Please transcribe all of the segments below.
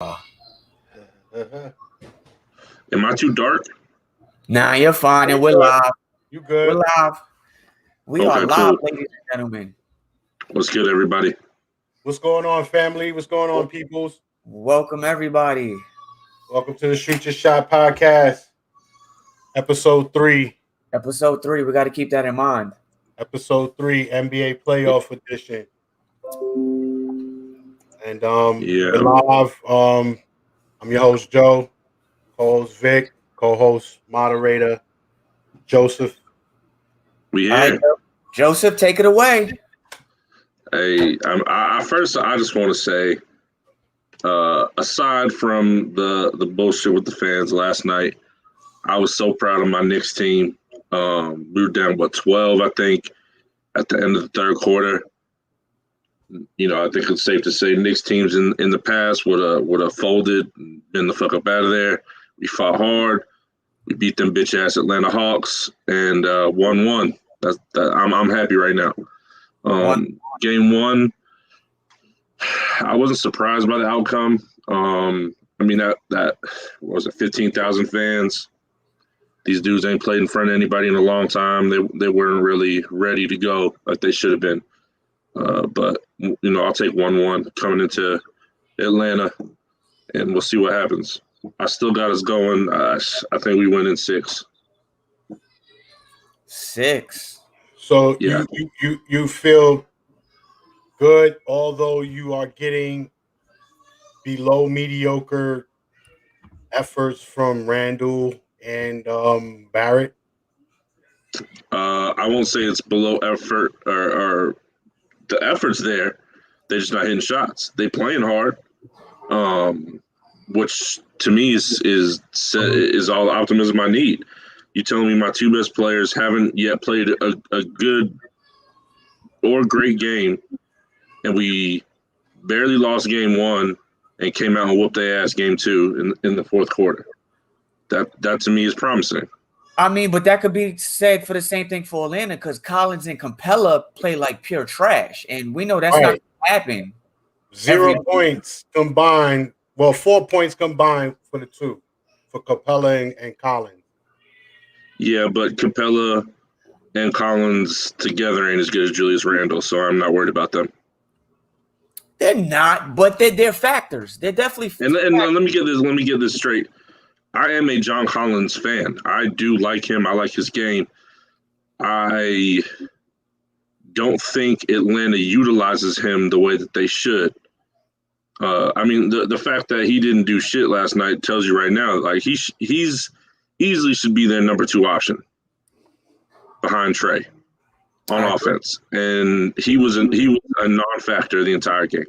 Am I too dark? Nah, you're fine, and we're live. You good? We're live. We are Okay, live, cool. ladies and gentlemen. What's good, everybody? What's going on, family? What's going on, peoples? Welcome, everybody. Welcome to the Shoot Your Shot podcast, episode 3. Episode 3. We got to keep that in mind. Episode 3, NBA playoff edition. And Yeah. we're live. I'm your host, Joe, co-host Vic, co-host, moderator, Joseph. We All here. right, Joseph, take it away. Hey, I just want to say, aside from the bullshit with the fans last night, I was so proud of my Knicks team. We were down 12, I think, at the end of the third quarter. You know, I think it's safe to say Knicks teams in the past would have folded and been the fuck up out of there. We fought hard. We beat them bitch ass Atlanta Hawks and 1-1. I'm happy right now. Game 1, I wasn't surprised by the outcome. I mean that what was it, 15,000 fans. These dudes ain't played in front of anybody in a long time. They weren't really ready to go like they should have been. But you know, I'll take 1-1 coming into Atlanta, and we'll see what happens. I still got us going. I think we win in 6. 6. So Yeah. you feel good, although you are getting below mediocre efforts from Randall and Barrett. I won't say it's below effort or the effort's there. They're just not hitting shots. They playing hard, which to me is all the optimism I need. You telling me my 2 best players haven't yet played a good or great game, and we barely lost game 1 and came out and whooped their ass game 2 in the fourth quarter. That to me is promising. I mean, but that could be said for the same thing for Atlanta because Collins and Capella play like pure trash, and we know that's not going to happen. 0 points combined. Well, 4 points combined for the 2, for Capella and Collins. Yeah, but Capella and Collins together ain't as good as Julius Randle, so I'm not worried about them. They're not, but they're factors. They're definitely And let me get this straight. I am a John Collins fan. I do like him. I like his game. I don't think Atlanta utilizes him the way that they should. I mean, the fact that he didn't do shit last night tells you right now, like he's easily should be their number 2 option behind Trey on offense, and he was a non-factor the entire game.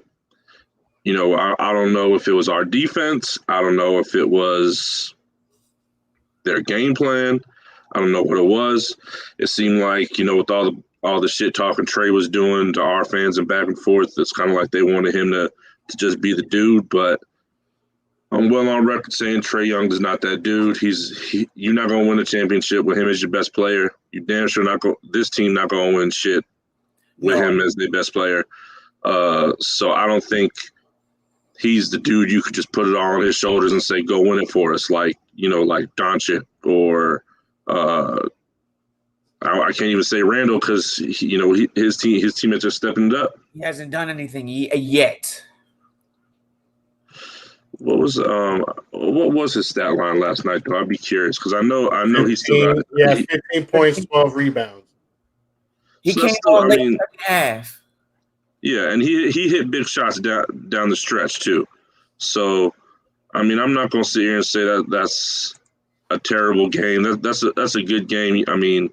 You know, I don't know if it was our defense. I don't know if it was their game plan. I don't know what it was. It seemed like, you know, with all the shit talking Trey was doing to our fans and back and forth, it's kind of like they wanted him to just be the dude. But I'm well on record saying Trae Young is not that dude. You're not gonna win a championship with him as your best player. You damn sure this team not gonna win shit with him as their best player. So I don't think he's the dude you could just put it all on his shoulders and say, go win it for us, like, you know, like Doncic or I can't even say Randall because his teammates are stepping it up. He hasn't done anything yet. What was his stat line last night? Though I'd be curious because I know he still got it. Yeah, 15 points, 12 rebounds. He came on late second half. Yeah, and he hit big shots down the stretch too. So, I mean, I'm not gonna sit here and say that's a terrible game. That's a good game. I mean,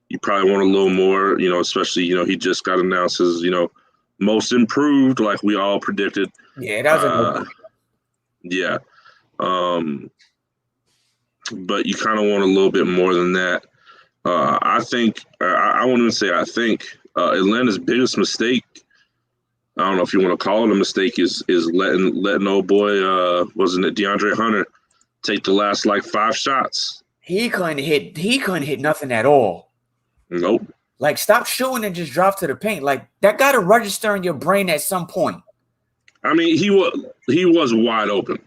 you probably want a little more, you know, especially, you know, he just got announced as, you know, most improved, like we all predicted. Yeah, that was a good. Yeah. But you kind of want a little bit more than that. I think I won't even say I think Atlanta's biggest mistake, I don't know if you want to call it a mistake, is letting old boy wasn't it DeAndre Hunter take the last like 5 shots. He couldn't hit nothing at all. Nope. Like, stop shooting and just drop to the paint. Like, that got to register in your brain at some point. I mean, he was wide open.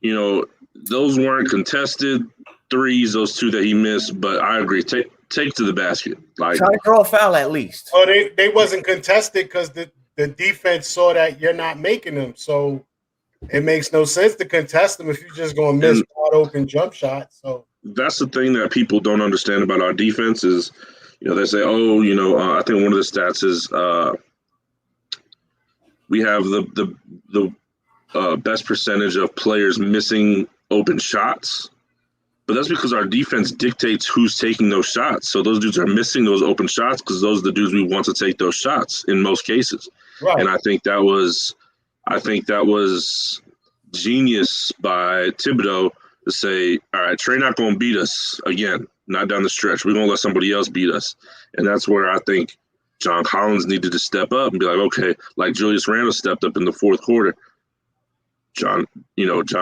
You know, those weren't contested threes, those two that he missed. But I agree. Take to the basket. Like, try to draw a foul at least. Oh, they wasn't contested because the defense saw that you're not making them. So it makes no sense to contest them if you're just going to miss wide open jump shots. So that's the thing that people don't understand about our defense is, you know, they say, oh, you know, I think one of the stats is we have the best percentage of players missing open shots. But that's because our defense dictates who's taking those shots. So those dudes are missing those open shots because those are the dudes we want to take those shots in most cases. right. And I think that was genius by Thibodeau to say, all right, Trey not going to beat us again, not down the stretch. We're going to let somebody else beat us. And that's where I think John Collins needed to step up and be like, okay, like Julius Randle stepped up in the fourth quarter. John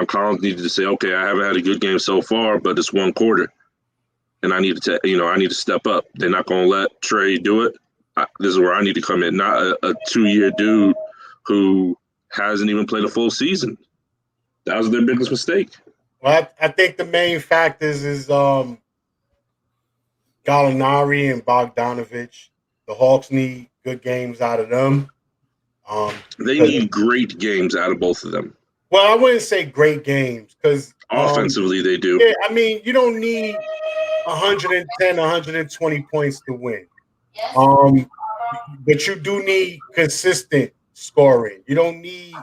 Collins needed to say, okay, I haven't had a good game so far, but it's one quarter, and I need to step up. They're not going to let Trey do it. This is where I need to come in, not a 2-year dude who hasn't even played a full season. That was their biggest mistake. Well, I think the main factors is Gallinari and Bogdanovich. The Hawks need good games out of them. They need great games out of both of them. Well, I wouldn't say great games because offensively they do. Yeah, I mean, you don't need 110, 120 points to win. But you do need consistent scoring. You don't need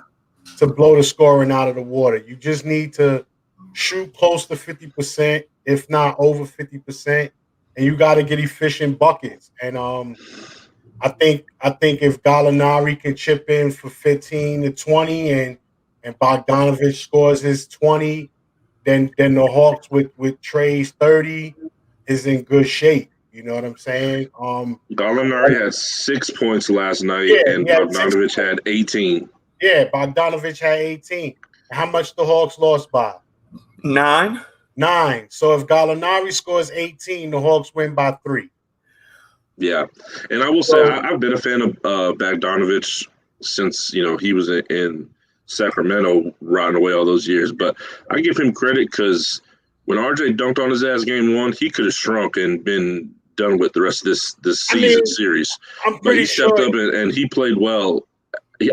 to blow the scoring out of the water. You just need to shoot close to 50%, if not over 50%, and you got to get efficient buckets. And I think if Gallinari can chip in for 15 to 20 and Bogdanovich scores his 20, then the Hawks with Trey's 30 is in good shape. You know what I'm saying? Gallinari had 6 points last night, and Bogdanovich had 18. Yeah, Bogdanovich had 18. How much the Hawks lost by? 9. So if Gallinari scores 18, the Hawks win by 3. Yeah, and I will say I've been a fan of Bogdanovich since he was in Sacramento, rotting away all those years. But I give him credit because when RJ dunked on his ass game 1, he could have shrunk and been done with the rest of this season series. But he stepped up and he played well.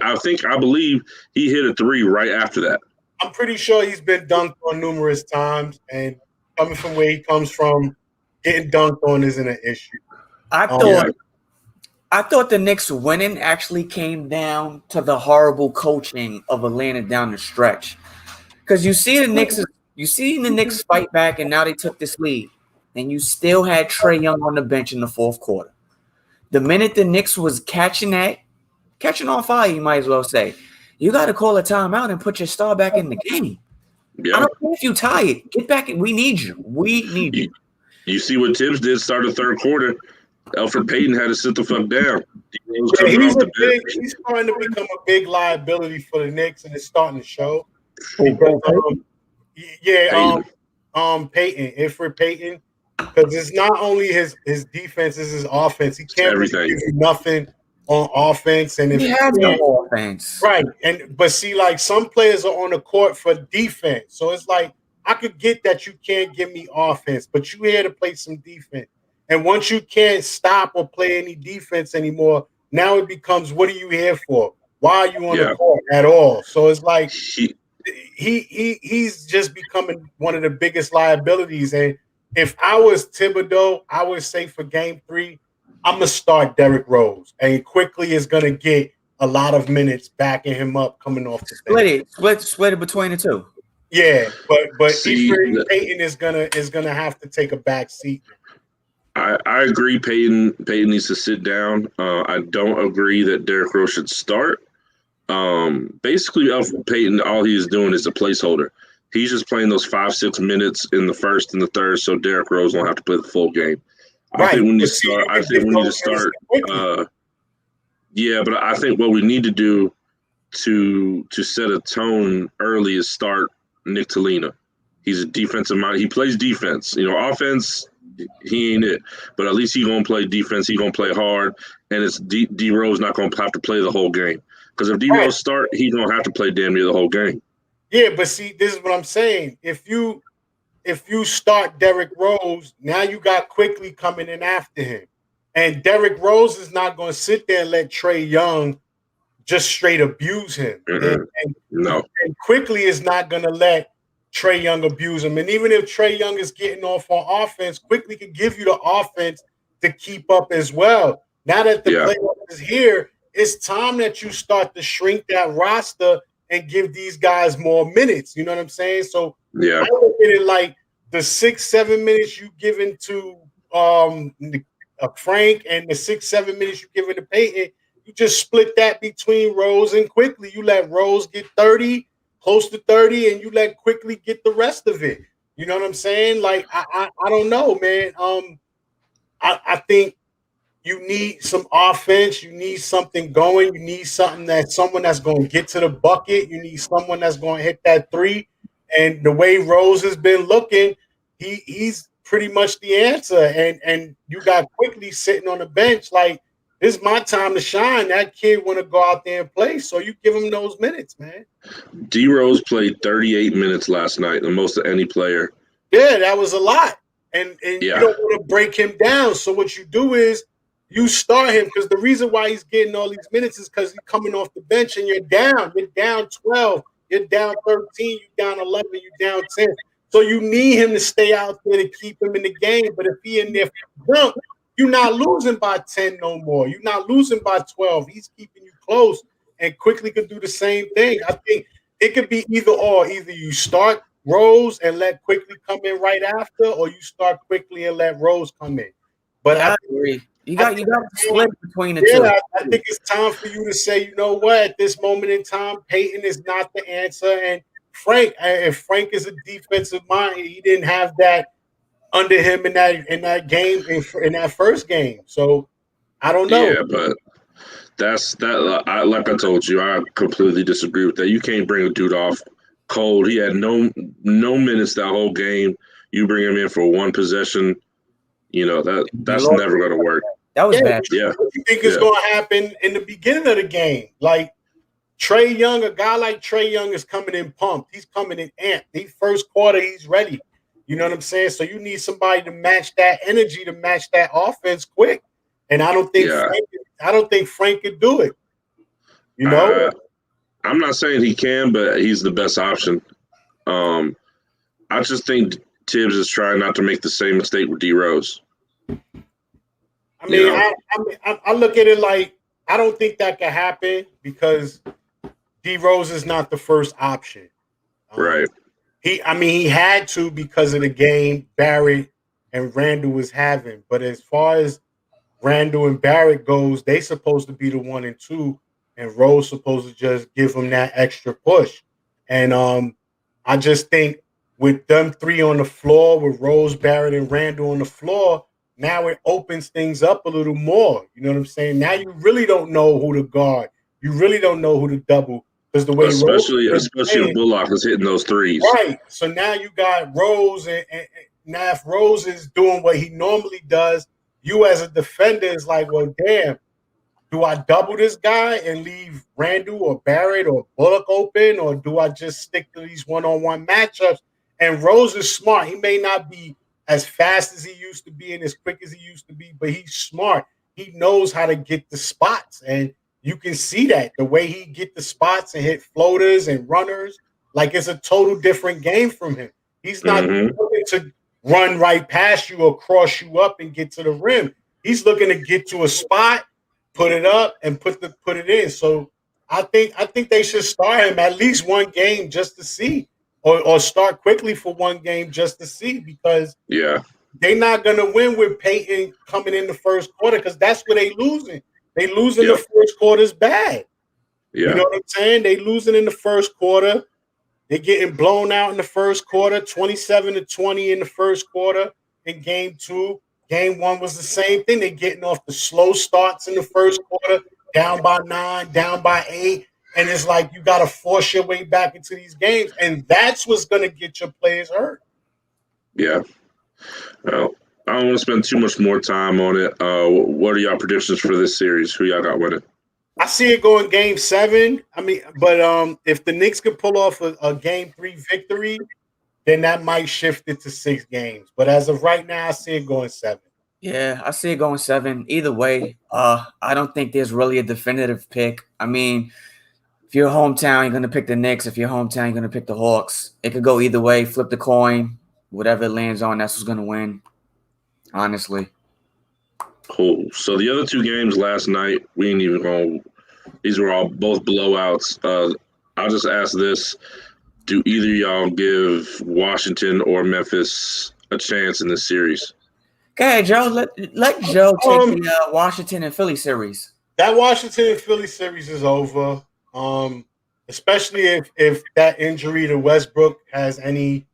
I believe he hit a 3 right after that. I'm pretty sure he's been dunked on numerous times, and coming from where he comes from, getting dunked on isn't an issue. I thought the Knicks winning actually came down to the horrible coaching of Atlanta down the stretch. Because you see the Knicks fight back, and now they took this lead, and you still had Trae Young on the bench in the fourth quarter. The minute the Knicks was catching on fire, you might as well say, you got to call a timeout and put your star back in the game. Yeah. I don't care if you're tired. Get back. We need you. We need you. You see what Tibbs did start the third quarter. Alfred Payton had to sit the fuck down. He's starting to become a big liability for the Knicks, and it's starting to show. Payton, Alfred Payton, because it's not only his defense, it's his offense. He can't really give you nothing on offense, and he has no offense, right? But see, like some players are on the court for defense, so it's like I could get that you can't give me offense, but you here to play some defense. And once you can't stop or play any defense anymore, now it becomes, what are you here for? Why are you on the court at all? So it's like he's just becoming one of the biggest liabilities. And if I was Thibodeau, I would say for game 3, I'm going to start Derrick Rose. And quickly is going to get a lot of minutes backing him up coming off the bench. Split it between the two. Yeah, but Payton is gonna have to take a back seat. I agree. Payton needs to sit down. I don't agree that Derrick Rose should start. Basically, Payton, all he's doing is a placeholder. He's just playing those 5-6 minutes in the first and the third, so Derrick Rose won't have to play the full game. I think we need to start. But I think what we need to do to set a tone early is start Nick Talina. He's a defensive mind. He plays defense. Offense, he ain't it. But at least he's going to play defense. He's going to play hard. And it's D Rose not going to have to play the whole game. Because if D Rose start, he don't have to play damn near the whole game. Yeah, but see, this is what I'm saying. If you start Derrick Rose, now you got Quickly coming in after him. And Derrick Rose is not going to sit there and let Trae Young just straight abuse him. No. And Quickly is not going to let Trae Young abuse him. And even if Trae Young is getting off on offense, Quickly can give you the offense to keep up as well. Now that the playoff is here, it's time that you start to shrink that roster and give these guys more minutes. You know what I'm saying? So I look at it like the 6-7 minutes you given to Frank and the 6-7 minutes you giving to Peyton, you just split that between Rose and Quickly. You let Rose get 30, close to 30, and you let Quickly get the rest of it. You know what I'm saying? Like, I don't know, man. I think you need some offense. You need something going. You need someone that's going to get to the bucket. You need someone that's going to hit that three. And the way Rose has been looking, he's pretty much the answer. And you got Quickly sitting on the bench like, this is my time to shine. That kid want to go out there and play, so you give him those minutes, man. D Rose played 38 minutes last night, the most of any player. Yeah, that was a lot. And you don't want to break him down. So what you do is you start him, because the reason why he's getting all these minutes is because he's coming off the bench and you're down. You're down 12. You're down 13. You're down 11. You're down 10. So you need him to stay out there to keep him in the game. But if he in there for jump, you're not losing by 10 no more. You're not losing by 12. He's keeping you close, and Quickly could do the same thing. I think it could be either or. Either you start Rose and let Quickly come in right after, or you start Quickly and let Rose come in. But I agree. You got to split between the two. I think it's time for you to say, you know what, at this moment in time, Peyton is not the answer. And Frank, if Frank is a defensive mind, he didn't have that under him in that game, in that first game. So I don't know. Yeah, but that's that. Like I told you, I completely disagree with that. You can't bring a dude off cold. He had no minutes that whole game. You bring him in for one possession. You know that's never going to work. That was bad. Yeah. What do you think is going to happen in the beginning of the game? Like Trae Young, a guy like Trae Young is coming in pumped. He's coming in amped. First quarter, he's ready. You know what I'm saying? So you need somebody to match that energy, to match that offense quick. And I don't think Frank could do it. You know? I'm not saying he can, but he's the best option. I just think Tibbs is trying not to make the same mistake with D Rose. I mean, I look at it like I don't think that can happen because D Rose is not the first option. Right. He had to because of the game Barrett and Randall was having. But as far as Randall and Barrett goes, they supposed to be the 1 and 2, and Rose supposed to just give them that extra push. And I just think with them three on the floor, with Rose, Barrett, and Randall on the floor, now it opens things up a little more. You know what I'm saying? Now you really don't know who to guard. You really don't know who to double. Because the way especially if Bullock is hitting those threes. Right. So now you got Rose, and now if Rose is doing what he normally does, you as a defender is like, well, damn, do I double this guy and leave Randall or Barrett or Bullock open, or do I just stick to these one-on-one matchups? And Rose is smart. He may not be as fast as he used to be and as quick as he used to be, but he's smart. He knows how to get the spots, and you can see that the way he get the spots and hit floaters and runners, like it's a total different game from him. He's not looking to run right past you or cross you up and get to the rim. He's looking to get to a spot, put it up, and put it in. So I think they should start him at least one game just to see, or start Quickly for one game just to see, because they're not gonna win with Peyton coming in the first quarter, because that's where they losing. They losing the first quarter's bad. You know what I'm saying? They losing in the first quarter. They're getting blown out in the first quarter, 27-20 in the first quarter in game 2. Game 1 was the same thing. They're getting off the slow starts in the first quarter, down by 9, down by 8. And it's like you got to force your way back into these games. And that's what's going to get your players hurt. Yeah. Well, I don't want to spend too much more time on it. What are y'all predictions for this series? Who y'all got winning? I see it going game 7. I mean, but if the Knicks could pull off a game 3 victory, then that might shift it to 6 games. But as of right now, I see it going 7. Yeah, I see it going 7. Either way, I don't think there's really a definitive pick. I mean, if you're hometown, you're gonna pick the Knicks. If you're hometown, you're gonna pick the Hawks. It could go either way. Flip the coin. Whatever it lands on, that's who's gonna win. Honestly. Cool. So the other 2 games last night, we ain't even going. These were all both blowouts. I'll just ask this: do either of y'all give Washington or Memphis a chance in this series? Okay, Joe. Let Joe take the Washington and Philly series. That Washington and Philly series is over. Especially if that injury to Westbrook has any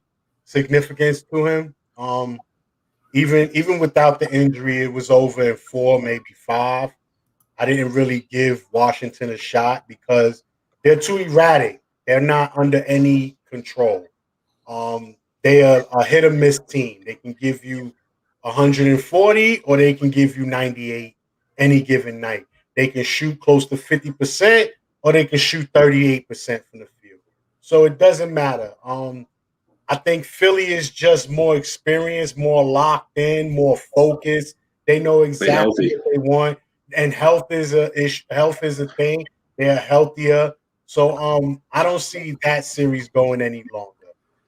significance to him. Even without the injury, it was over in 4, maybe 5. I didn't really give Washington a shot because they're too erratic. They're not under any control. They are a hit or miss team. They can give you 140 or they can give you 98 any given night. They can shoot close to 50% or they can shoot 38% from the field. So it doesn't matter. I think Philly is just more experienced, more locked in, more focused. They know exactly what they want, and health is a thing. They're healthier, so I don't see that series going any longer.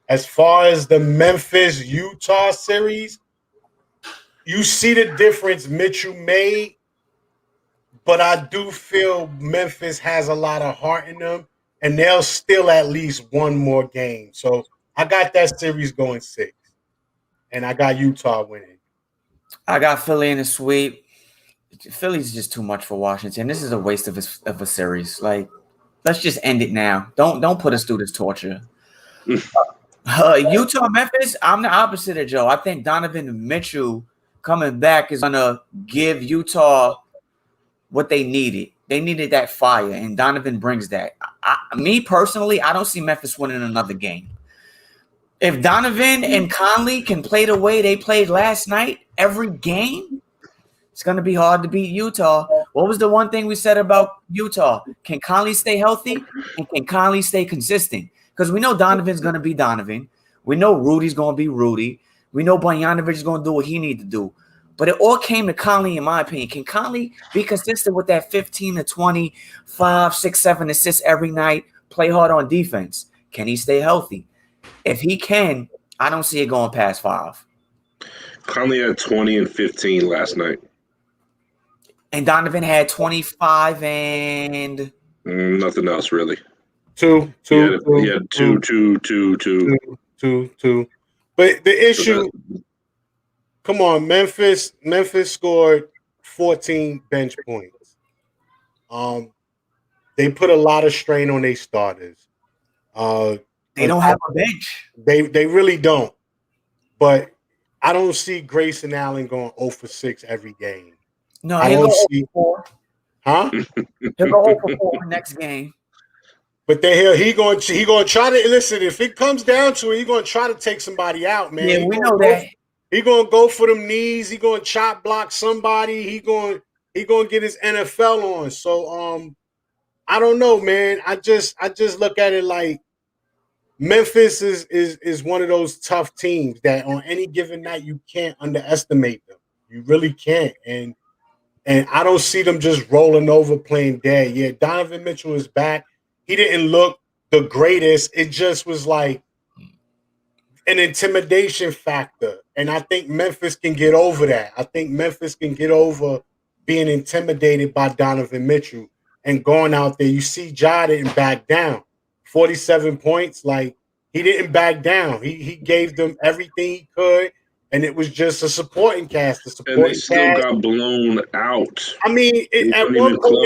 As far as the Memphis-Utah series, you see the difference Mitchell made, but I do feel Memphis has a lot of heart in them, and they'll still at least one more game. So I got that series going 6, and I got Utah winning. I got Philly in the sweep. Philly's just too much for Washington. This is a waste of a series. Like, let's just end it now. Don't put us through this torture. Utah, Memphis. I'm the opposite of Joe. I think Donovan Mitchell coming back is gonna give Utah what they needed. They needed that fire, and Donovan brings that. Me personally, I don't see Memphis winning another game. If Donovan and Conley can play the way they played last night every game, it's going to be hard to beat Utah. What was the one thing we said about Utah? Can Conley stay healthy? And can Conley stay consistent? Because we know Donovan's going to be Donovan. We know Rudy's going to be Rudy. We know Bogdanovic is going to do what he needs to do. But it all came to Conley, in my opinion. Can Conley be consistent with that 15 to 20, 5, 6, 7 assists every night, play hard on defense? Can he stay healthy? If he can, I don't see it going past 5. Conley had 20 and 15 last night. And Donovan had 25 and nothing else really. Two. He had two. But the issue, come on, Memphis scored 14 bench points. They put a lot of strain on their starters. They don't have a bench. They really don't. But I don't see Grayson Allen going 0 for 6 every game. No, he'll go 0 for 4. Huh? He'll go 0 for 4 next game. But then he going to try to listen. If it comes down to it, he's going to try to take somebody out, man. Yeah, we know that. He going to go for them knees. He going to chop block somebody. He going to get his NFL on. So I don't know, man. I just look at it like Memphis is one of those tough teams that on any given night you can't underestimate them. You really can't. And I don't see them just rolling over playing dead. Yeah, Donovan Mitchell is back. He didn't look the greatest. It just was like an intimidation factor. And I think Memphis can get over that. I think Memphis can get over being intimidated by Donovan Mitchell and going out there. You see Ja didn't back down. 47 points. Like, he didn't back down. He gave them everything he could. And it was just a supporting cast. And they still got blown out. I mean, at one point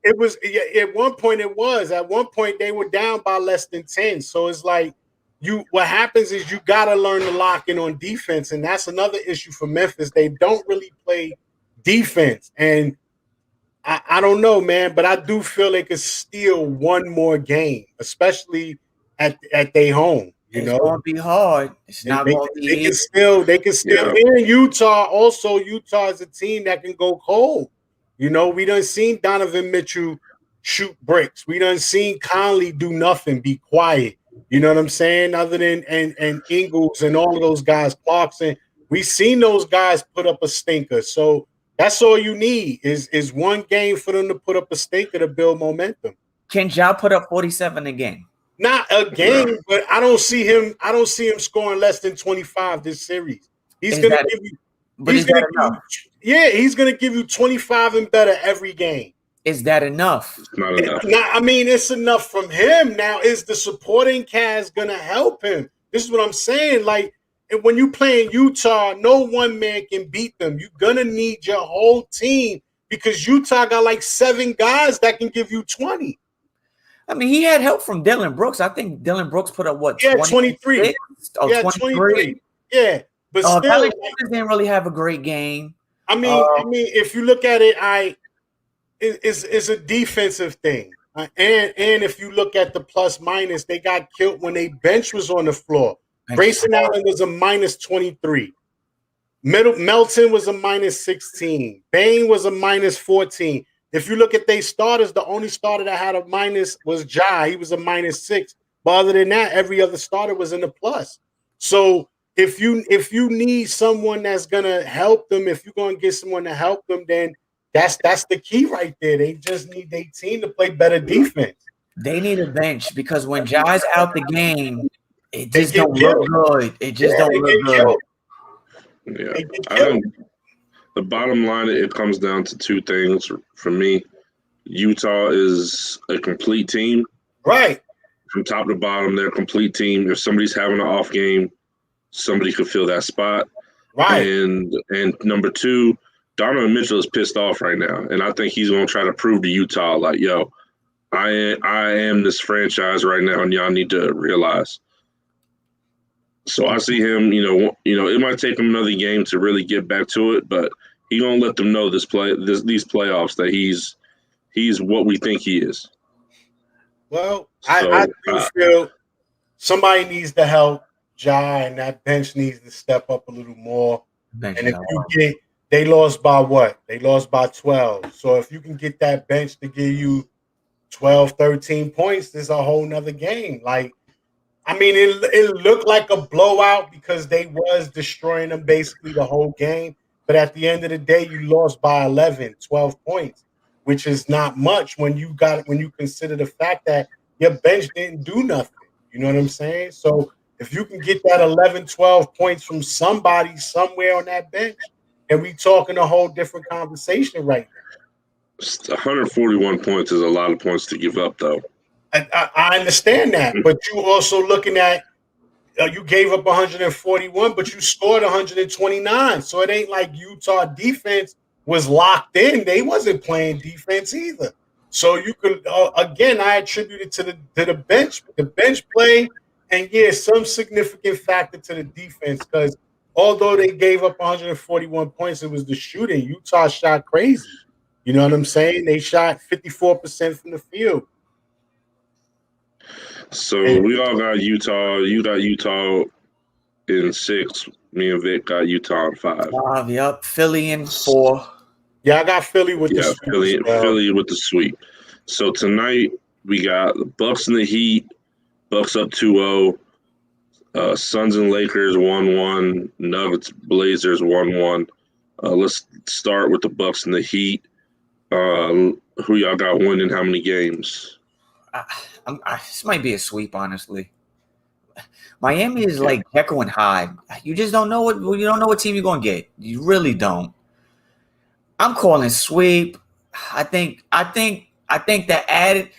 it was. At one point it was. At one point they were down by less than 10. So it's like what happens is you got to learn to lock in on defense, and that's another issue for Memphis. They don't really play defense, and I don't know, man, but I do feel they could steal one more game, especially at their home. It's going to be hard. It's not going to be easy. They can still. Yeah. And Utah also. Utah is a team that can go cold. You know, we done seen Donovan Mitchell shoot bricks. We done seen Conley do nothing, be quiet. You know what I'm saying? Other than and Ingles and all of those guys, Clarkson, we seen those guys put up a stinker. So that's all you need is one game for them to put up a stinker to build momentum. Can Ja put up 47 again? Not a game, but I don't see him scoring less than 25 this series. He's going to give you. But is that enough? He's going to give you 25 and better every game. Is that enough? It's not enough. I mean, it's enough from him. Now, is the supporting cast going to help him? This is what I'm saying. Like, when you play in Utah, no one man can beat them. You're going to need your whole team because Utah got like 7 guys that can give you 20. I mean, he had help from Dylan Brooks. I think Dylan Brooks put up what? Yeah, 23. Oh, yeah, 23. Yeah, but still, Alex didn't really have a great game. I mean, if you look at it, it's a defensive thing, and if you look at the plus minus, they got killed when they bench was on the floor. Grayson Allen was a minus 23. Melton was a minus 16. Bain was a minus 14. If you look at their starters, the only starter that had a minus was Ja. He was a minus 6. But other than that, every other starter was in the plus. So if you need someone that's gonna help them, if you're gonna get someone to help them, then that's the key right there. They just need their team to play better defense. They need a bench because when Ja's out the game, it just don't look good. It just don't look good. Yeah, the bottom line, it comes down to 2 things for me. Utah is a complete team. Right. From top to bottom, they're a complete team. If somebody's having an off game, somebody could fill that spot. Right. And number 2, Donovan Mitchell is pissed off right now. And I think he's going to try to prove to Utah, like, yo, I am this franchise right now, and y'all need to realize. So I see him, it might take him another game to really get back to it, but he's gonna let them know these playoffs that he's what we think he is. Well, I do feel somebody needs to help Ja, and that bench needs to step up a little more. And if they lost by what? They lost by 12. So if you can get that bench to give you 12, 13 points, there's a whole nother game. Like, I mean, it looked like a blowout because they was destroying them basically the whole game. But at the end of the day, you lost by 11, 12 points, which is not much when you consider the fact that your bench didn't do nothing. You know what I'm saying? So if you can get that 11, 12 points from somebody somewhere on that bench, and we talking a whole different conversation right now. 141 points is a lot of points to give up, though. I understand that, but you also looking at you gave up 141, but you scored 129. So it ain't like Utah defense was locked in. They wasn't playing defense either. So you could again, I attribute it to the bench play, and some significant factor to the defense because although they gave up 141 points, it was the shooting. Utah shot crazy. You know what I'm saying? They shot 54% from the field. So we all got Utah. You got Utah in 6. Me and Vic got Utah in 5. Yep. Philly in 4. Yeah, I got Philly with the sweep. Philly with the sweep. So tonight we got the Bucks and the Heat. Bucks up 2-0. Suns and Lakers 1-1. Nuggets Blazers 1-1. Let's start with the Bucks and the Heat. Who y'all got winning how many games? This might be a sweep, honestly. Miami is like Jekyll and Hyde. You just don't know what team you're gonna get. You really don't. I'm calling sweep. I think that added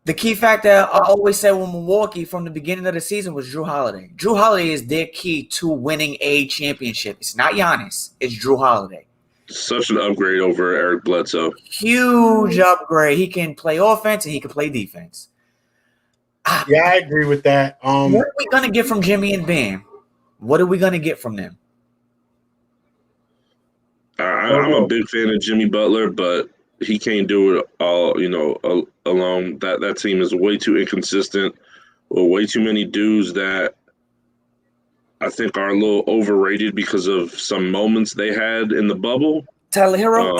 the key factor I always said with Milwaukee from the beginning of the season was Jrue Holiday. Jrue Holiday is their key to winning a championship. It's not Giannis. It's Jrue Holiday. Such an upgrade over Eric Bledsoe. Huge upgrade. He can play offense and he can play defense. Yeah, I agree with that. What are we going to get from Jimmy and Bam? What are we going to get from them? I'm a big fan of Jimmy Butler, but he can't do it all, alone. That team is way too inconsistent with way too many dudes that I think are a little overrated because of some moments they had in the bubble. Tyler Hero.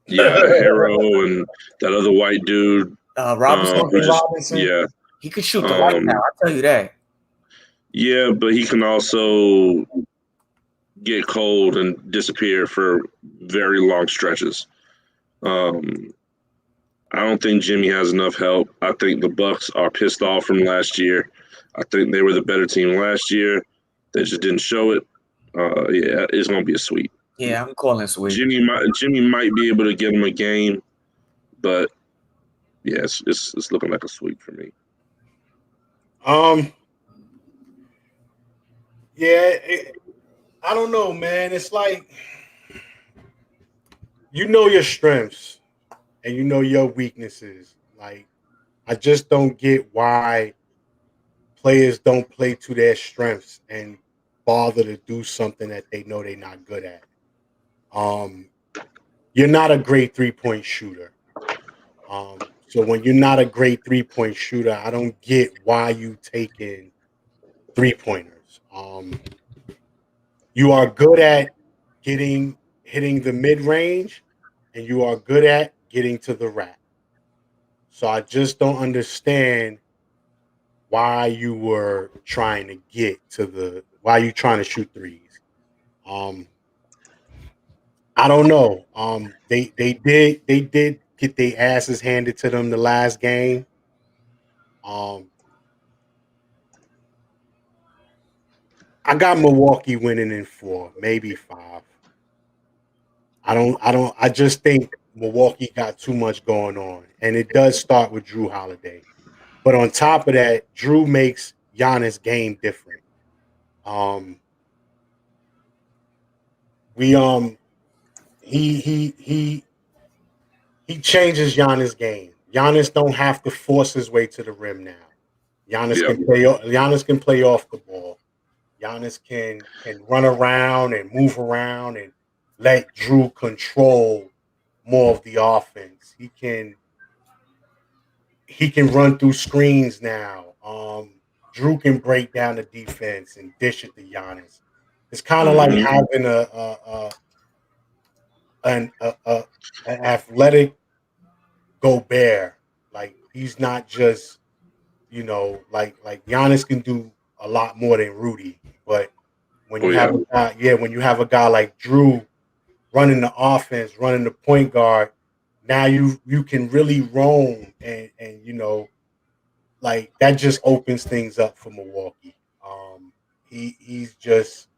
Yeah, Harrow and that other white dude. Robinson, Robinson. Yeah. he could shoot the light now. I'll tell you that. Yeah, but he can also get cold and disappear for very long stretches. I don't think Jimmy has enough help. I think the Bucks are pissed off from last year. I think they were the better team last year. They just didn't show it. Yeah, it's gonna be a sweep. Yeah, I'm calling sweep. Jimmy might be able to get him a game, but yeah, it's looking like a sweep for me. Yeah, I don't know, man. It's like you know your strengths and you know your weaknesses. Like, I just don't get why players don't play to their strengths and bother to do something that they know they're not good at. You're not a great 3-point shooter. So when you're not a great 3-point shooter, I don't get why you taking 3-pointers. You are good at hitting the mid-range, and you are good at getting to the rack. So I just don't understand why you were trying to why you trying to shoot threes. I don't know. They did get their asses handed to them the last game. I got Milwaukee winning in 4, maybe 5. I just think Milwaukee got too much going on. And it does start with Jrue Holiday. But on top of that, Jrue makes Giannis' game different. He changes Giannis' game. Giannis don't have to force his way to the rim now. Giannis can play off the ball. Giannis can run around and move around and let Jrue control more of the offense. He can run through screens now. Jrue can break down the defense and dish it to Giannis. It's kind of like having an athletic Gobert. Like, he's not just, like Giannis can do a lot more than Rudy. But when you have a guy like Jrue running the offense, running the point guard, now you can really roam and like that just opens things up for Milwaukee. He's just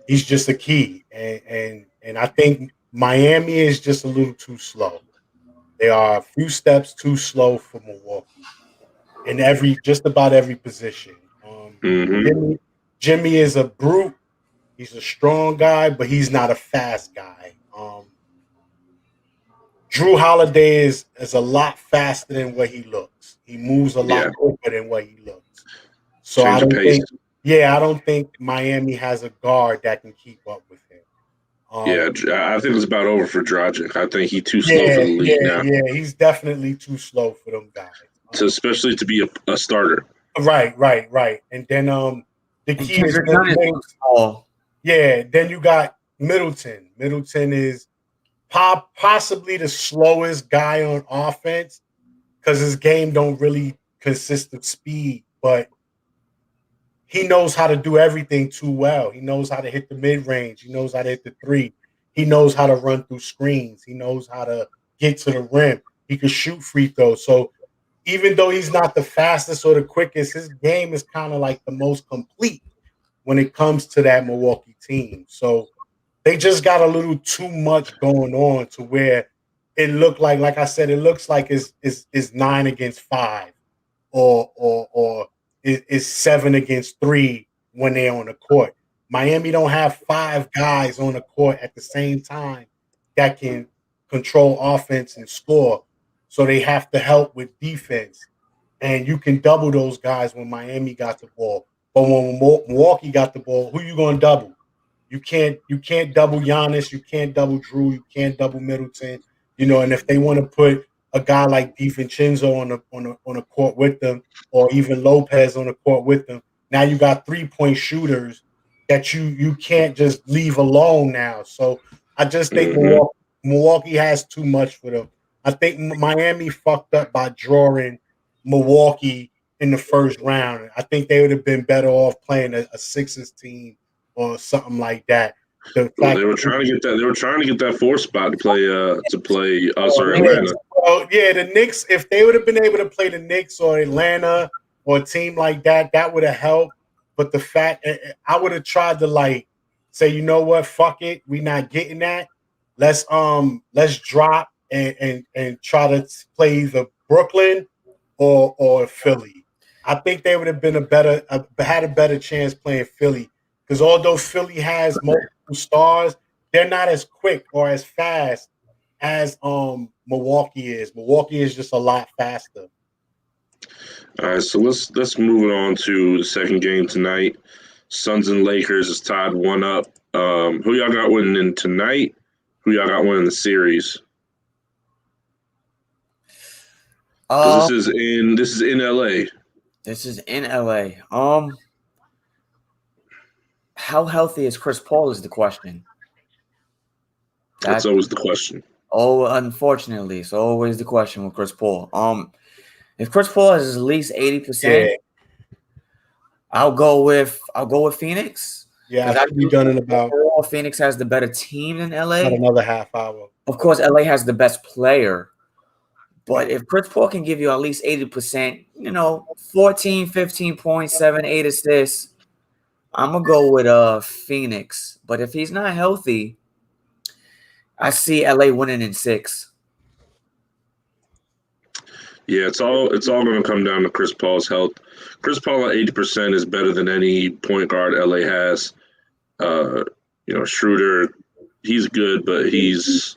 a key, and I think Miami is just a little too slow. They are a few steps too slow for Milwaukee in just about every position. Jimmy is a brute. He's a strong guy, but he's not a fast guy. Jrue Holiday is a lot faster than what he looks. He moves a lot quicker than what he looks. So I don't think Miami has a guard that can keep up with him. I think it's about over for Dragic. I think he's too slow for the league now. Yeah, he's definitely too slow for them guys. Especially to be a starter. Right. And then the key is then you got Middleton. Middleton is possibly the slowest guy on offense because his game don't really consist of speed, but he knows how to do everything too well. He knows how to hit the mid-range. He knows how to hit the 3. He knows how to run through screens. He knows how to get to the rim. He can shoot free throws. So even though he's not the fastest or the quickest, his game is kind of like the most complete when it comes to that Milwaukee team. So they just got a little too much going on to where it looked like I said, it looks like it's 9 against 5 or is 7 against 3 when they're on the court. Miami don't have 5 guys on the court at the same time that can control offense and score. So they have to help with defense. And you can double those guys when Miami got the ball. But when Milwaukee got the ball, who you going to double? You can't double Giannis. You can't double Jrue. You can't double Middleton. And if they want to put a guy like DiVincenzo on the court with them, or even Lopez on the court with them, now you got 3-point shooters that you can't just leave alone now. So I just think Milwaukee has too much for them. I think Miami fucked up by drawing Milwaukee in the first round. I think they would have been better off playing a Sixers team or something like that. Well, they were trying to get that. They were trying to get that 4th spot to play us or Atlanta. Well, yeah, the Knicks. If they would have been able to play the Knicks or Atlanta or a team like that, that would have helped. But the fact, I would have tried to say, you know what, fuck it, we not getting that. Let's drop and try to play either Brooklyn or Philly. I think they would have been had a better chance playing Philly, because although Philly has multiple stars, they're not as quick or as fast as Milwaukee is. Milwaukee is just a lot faster. All right, so let's move on to the second game tonight. Suns and Lakers is tied 1-1. Who y'all got winning tonight? Who y'all got winning the series? This is in LA. This is in LA. How healthy is Chris Paul is the question. That's always the question. Oh, unfortunately, it's always the question with Chris Paul. If Chris Paul is at least 80%, I'll go with Phoenix. Yeah, I think done in about. Phoenix has the better team than LA. About another half hour. Of course, LA has the best player. But if Chris Paul can give you at least 80%, 14, 15 points, 7, 8 assists, I'm going to go with Phoenix. But if he's not healthy, I see LA winning in 6. Yeah, it's all going to come down to Chris Paul's health. Chris Paul at 80% is better than any point guard LA has. Schroeder, he's good, but his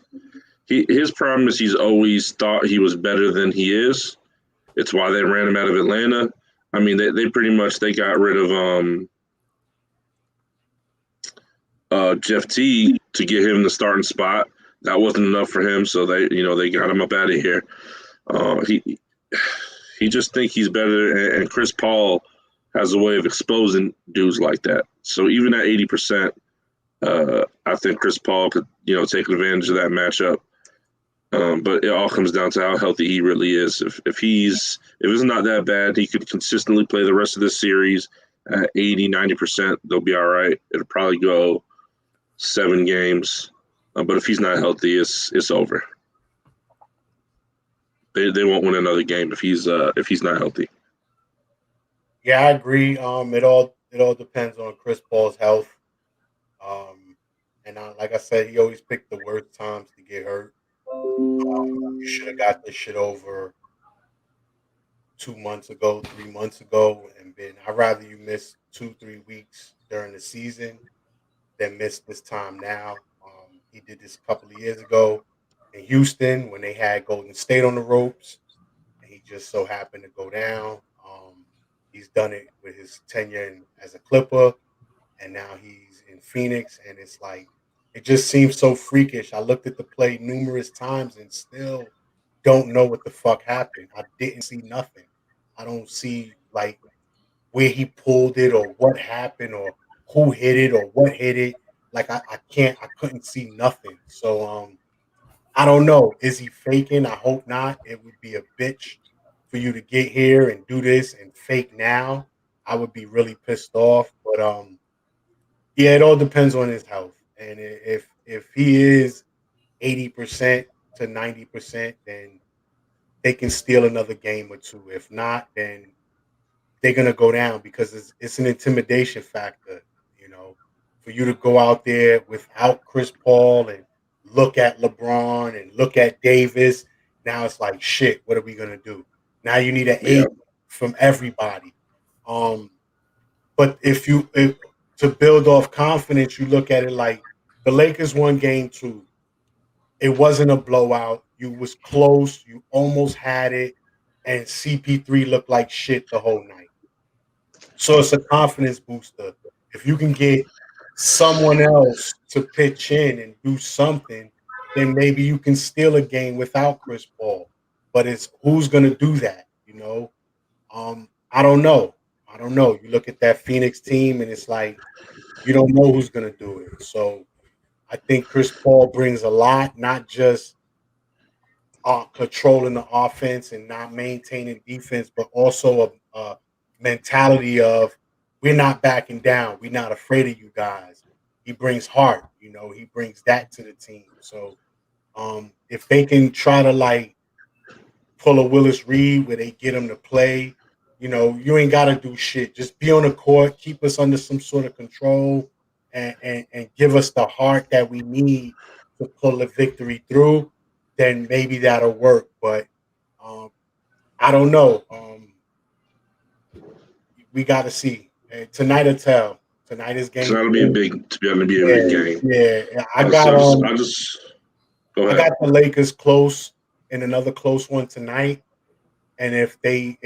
problem is he's always thought he was better than he is. It's why they ran him out of Atlanta. I mean, they pretty much got rid of Jeff Teague to get him the starting spot. That wasn't enough for him, so they got him up out of here. He just think he's better, and Chris Paul has a way of exposing dudes like that. So even at 80%, I think Chris Paul could take advantage of that matchup. But it all comes down to how healthy he really is. If it's not that bad, he could consistently play the rest of this series at 80, 90%. They'll be all right. It'll probably go 7 games. But if he's not healthy, it's over. They won't win another game if he's not healthy. Yeah, I agree. It all depends on Chris Paul's health. And like I said, he always picked the worst times to get hurt. You should have got this shit over 2 months ago, 3 months ago, and I'd rather you miss 2-3 weeks during the season than miss this time now. He did this a couple of years ago in Houston when they had Golden State on the ropes, and he just so happened to go down. He's done it with his tenure as a Clipper, and now he's in Phoenix, and it's like it just seems so freakish. I looked at the play numerous times and still don't know what the fuck happened. I didn't see nothing. I don't see where he pulled it or what happened or who hit it or what hit it. I couldn't see nothing. So I don't know. Is he faking? I hope not. It would be a bitch for you to get here and do this and fake now. I would be really pissed off. But yeah, it all depends on his health. And if he is 80% to 90%, then they can steal another game or two. If not, then they're gonna go down because it's an intimidation factor, for you to go out there without Chris Paul and look at LeBron and look at Davis. Now it's like, shit, what are we gonna do? Now you need an 8 from everybody. But if to build off confidence, you look at it like the Lakers won game 2. It wasn't a blowout. You was close. You almost had it. And CP3 looked like shit the whole night. So it's a confidence booster. If you can get someone else to pitch in and do something, then maybe you can steal a game without Chris Paul. But it's who's going to do that, I don't know. You look at that Phoenix team, and it's like you don't know who's going to do it. So I think Chris Paul brings a lot, not just controlling the offense and not maintaining defense, but also a mentality of we're not backing down. We're not afraid of you guys. He brings heart, he brings that to the team. So if they can try to like pull a Willis Reed where they get him to play, you ain't got to do shit. Just be on the court, keep us under some sort of control, and give us the heart that we need to pull the victory through. Then maybe that'll work. But I don't know. We got to see. Tonight will tell. Tonight is game. Tonight will be a big game. Yeah. I got the Lakers close and another close one tonight. And if they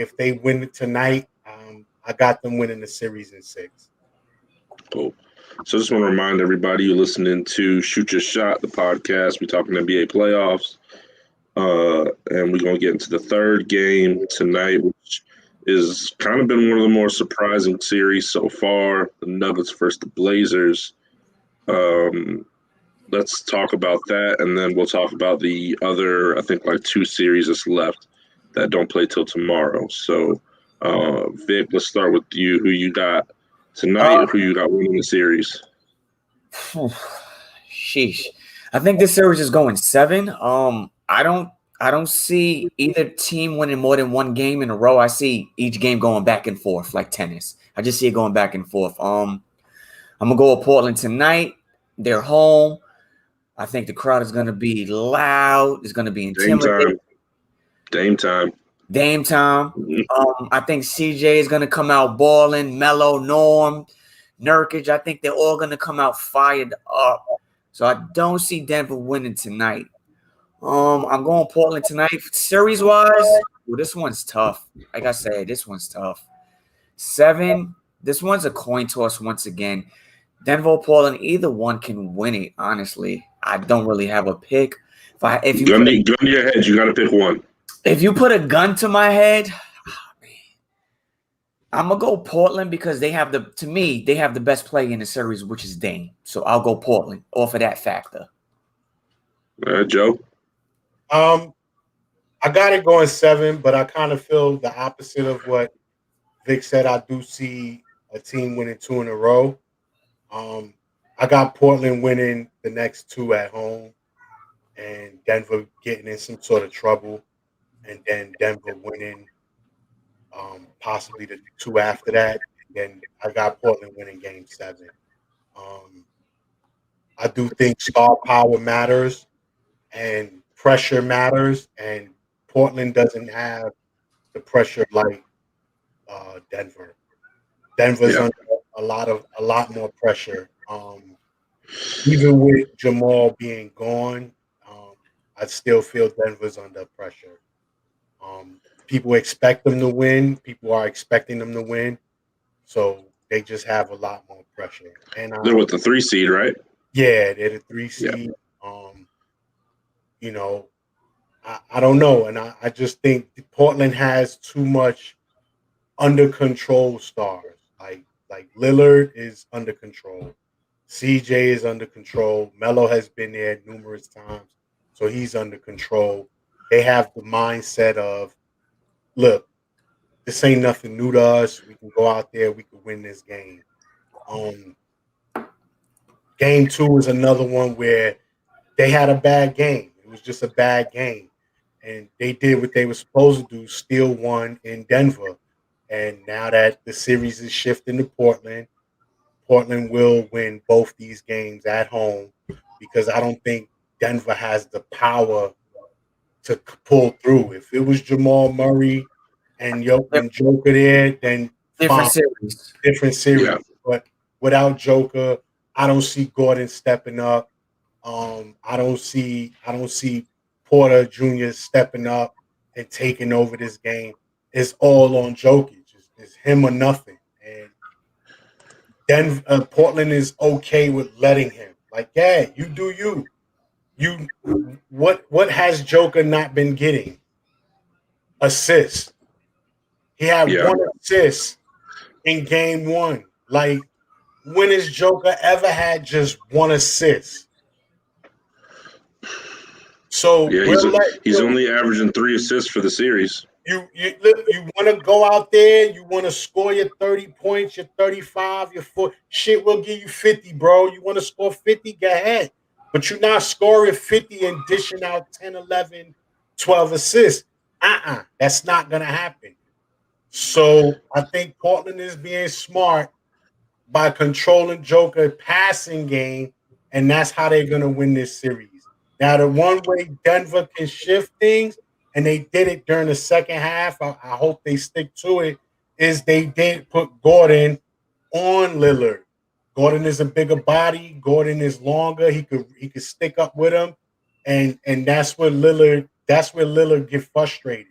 win it tonight, I got them winning the series in 6. Cool. So I just want to remind everybody you're listening to Shoot Your Shot, the podcast. We're talking NBA playoffs. And we're going to get into the third game tonight, which is kind of been one of the more surprising series so far. The Nuggets versus the Blazers. Let's talk about that, and then we'll talk about the other, I think, like 2 series that's left that don't play till tomorrow. So, Vic, let's start with you. Who you got tonight? Who you got winning the series? Sheesh. I think this series is going 7. I don't see either team winning more than 1 game in a row. I see each game going back and forth like tennis. I just see it going back and forth. I'm gonna go with Portland tonight. They're home. I think the crowd is gonna be loud. It's gonna be intimidating. Dame time. I think CJ is gonna come out balling. Melo, Norm, Nurkic. I think they're all gonna come out fired up. So I don't see Denver winning tonight. I'm going Portland tonight. Series wise, well, this one's tough. Like I said, this one's tough. 7. This one's a coin toss once again. Denver or Portland, either one can win it. Honestly, I don't really have a pick. If you gun to your head, you got to pick one. If you put a gun to my head, I'm gonna go Portland because they have the best player in the series, which is Dame. So I'll go Portland off of that factor. Joe. I got it going 7, but I kind of feel the opposite of what Vic said. I do see a team winning 2 in a row. I got Portland winning the next 2 at home and Denver getting in some sort of trouble, and then Denver winning possibly the 2 after that. And then I got Portland winning game 7. I do think star power matters and pressure matters, and Portland doesn't have the pressure like Denver. Denver's under a lot more pressure. Even with Jamal being gone, I still feel Denver's under pressure. People expect them to win. People are expecting them to win. So they just have a lot more pressure. And they're with the 3 seed, right? Yeah, they're the 3 seed. I don't know. And I just think Portland has too much under control stars. Like Lillard is under control. CJ is under control. Melo has been there numerous times, so he's under control. They have the mindset of, look, this ain't nothing new to us. We can go out there. We can win this game. Game 2 is another one where they had a bad game. It was just a bad game. And they did what they were supposed to do, steal one in Denver. And now that the series is shifting to Portland, Portland will win both these games at home because I don't think Denver has the power to pull through. If it was Jamal Murray and Joker there, then different series. Yeah. But without Joker, I don't see Gordon stepping up. I don't see Porter Jr. stepping up and taking over this game. It's all on Jokic. It's him or nothing. And Portland is okay with letting him. Like, yeah, you do you. What has Joker not been getting? Assists. He had 1 assist in game 1. Like, when has Joker ever had just 1 assist? So Yeah, he's only averaging 3 assists for the series. You want to go out there, you want to score your 30 points, your 35, your 40. Shit, we'll give you 50, bro. You want to score 50, go ahead. But you're not scoring 50 and dishing out 10, 11, 12 assists. That's not going to happen. So I think Portland is being smart by controlling Joker passing game, and that's how they're going to win this series. Now, the one way Denver can shift things, and they did it during the second half, I hope they stick to it, is they did put Gordon on Lillard. Gordon is a bigger body. Gordon is longer. He could stick up with him, and that's where Lillard get frustrated.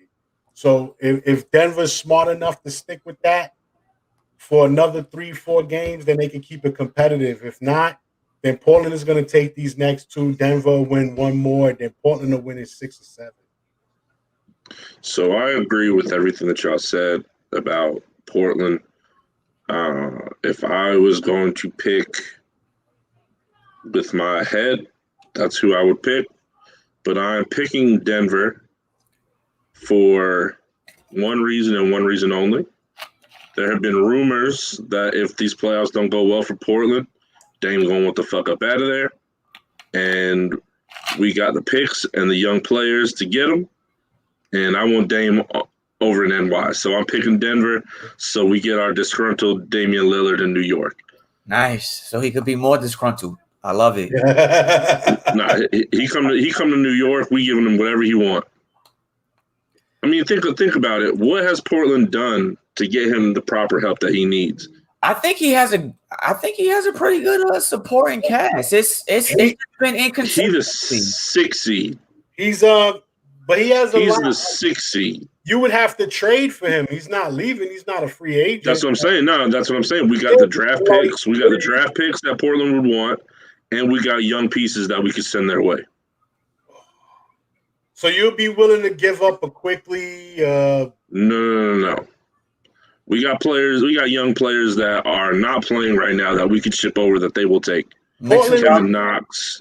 So if Denver's smart enough to stick with that for another 3-4 games, then they can keep it competitive. If not, then Portland is going to take these next two. Denver will win one more. Then Portland will win in 6 or 7. So I agree with everything that y'all said about Portland. If I was going to pick with my head, that's who I would pick. But I'm picking Denver for one reason and one reason only. There have been rumors that if these playoffs don't go well for Portland, Dame's going to want the fuck up out of there. And we got the picks and the young players to get them. And I want Dame over in NY. So I'm picking Denver so we get our disgruntled Damian Lillard in New York. Nice. So he could be more disgruntled. I love it. Nah, he come to New York, we giving him whatever he want. I mean, think about it. What has Portland done to get him the proper help that he needs? I think he has a pretty good supporting cast. It's been inconsistent. He's the 6th seed. But he has He's the 6th seed. You would have to trade for him. He's not leaving. He's not a free agent. That's what I'm saying. No, that's what I'm saying. We got the draft picks. We got the draft picks that Portland would want, and we got young pieces that we could send their way. So you'll be willing to give up a quickly? No. We got players. We got young players that are not playing right now that we could ship over that they will take. Kevin Knox.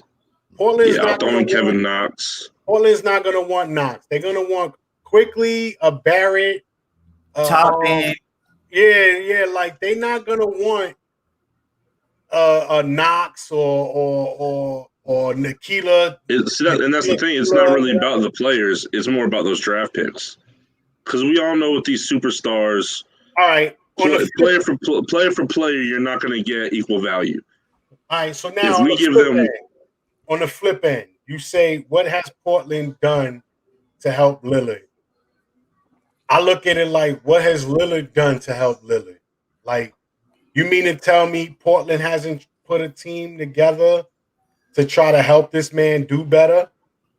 I'll throw in Kevin Knox. Portland's not going to want Knox. They're going to want quickly a Barrett. Top end. Yeah. Like they're not going to want a Knox or Nikita. And that's the thing. It's not really about the players. It's more about those draft picks. Because we all know with these superstars, all right, player for player, you're not going to get equal value. All right, so now if we give them on the flip end, you say, what has Portland done to help Lillard? I look at it like, what has Lillard done to help Lillard? Like, you mean to tell me Portland hasn't put a team together to try to help this man do better?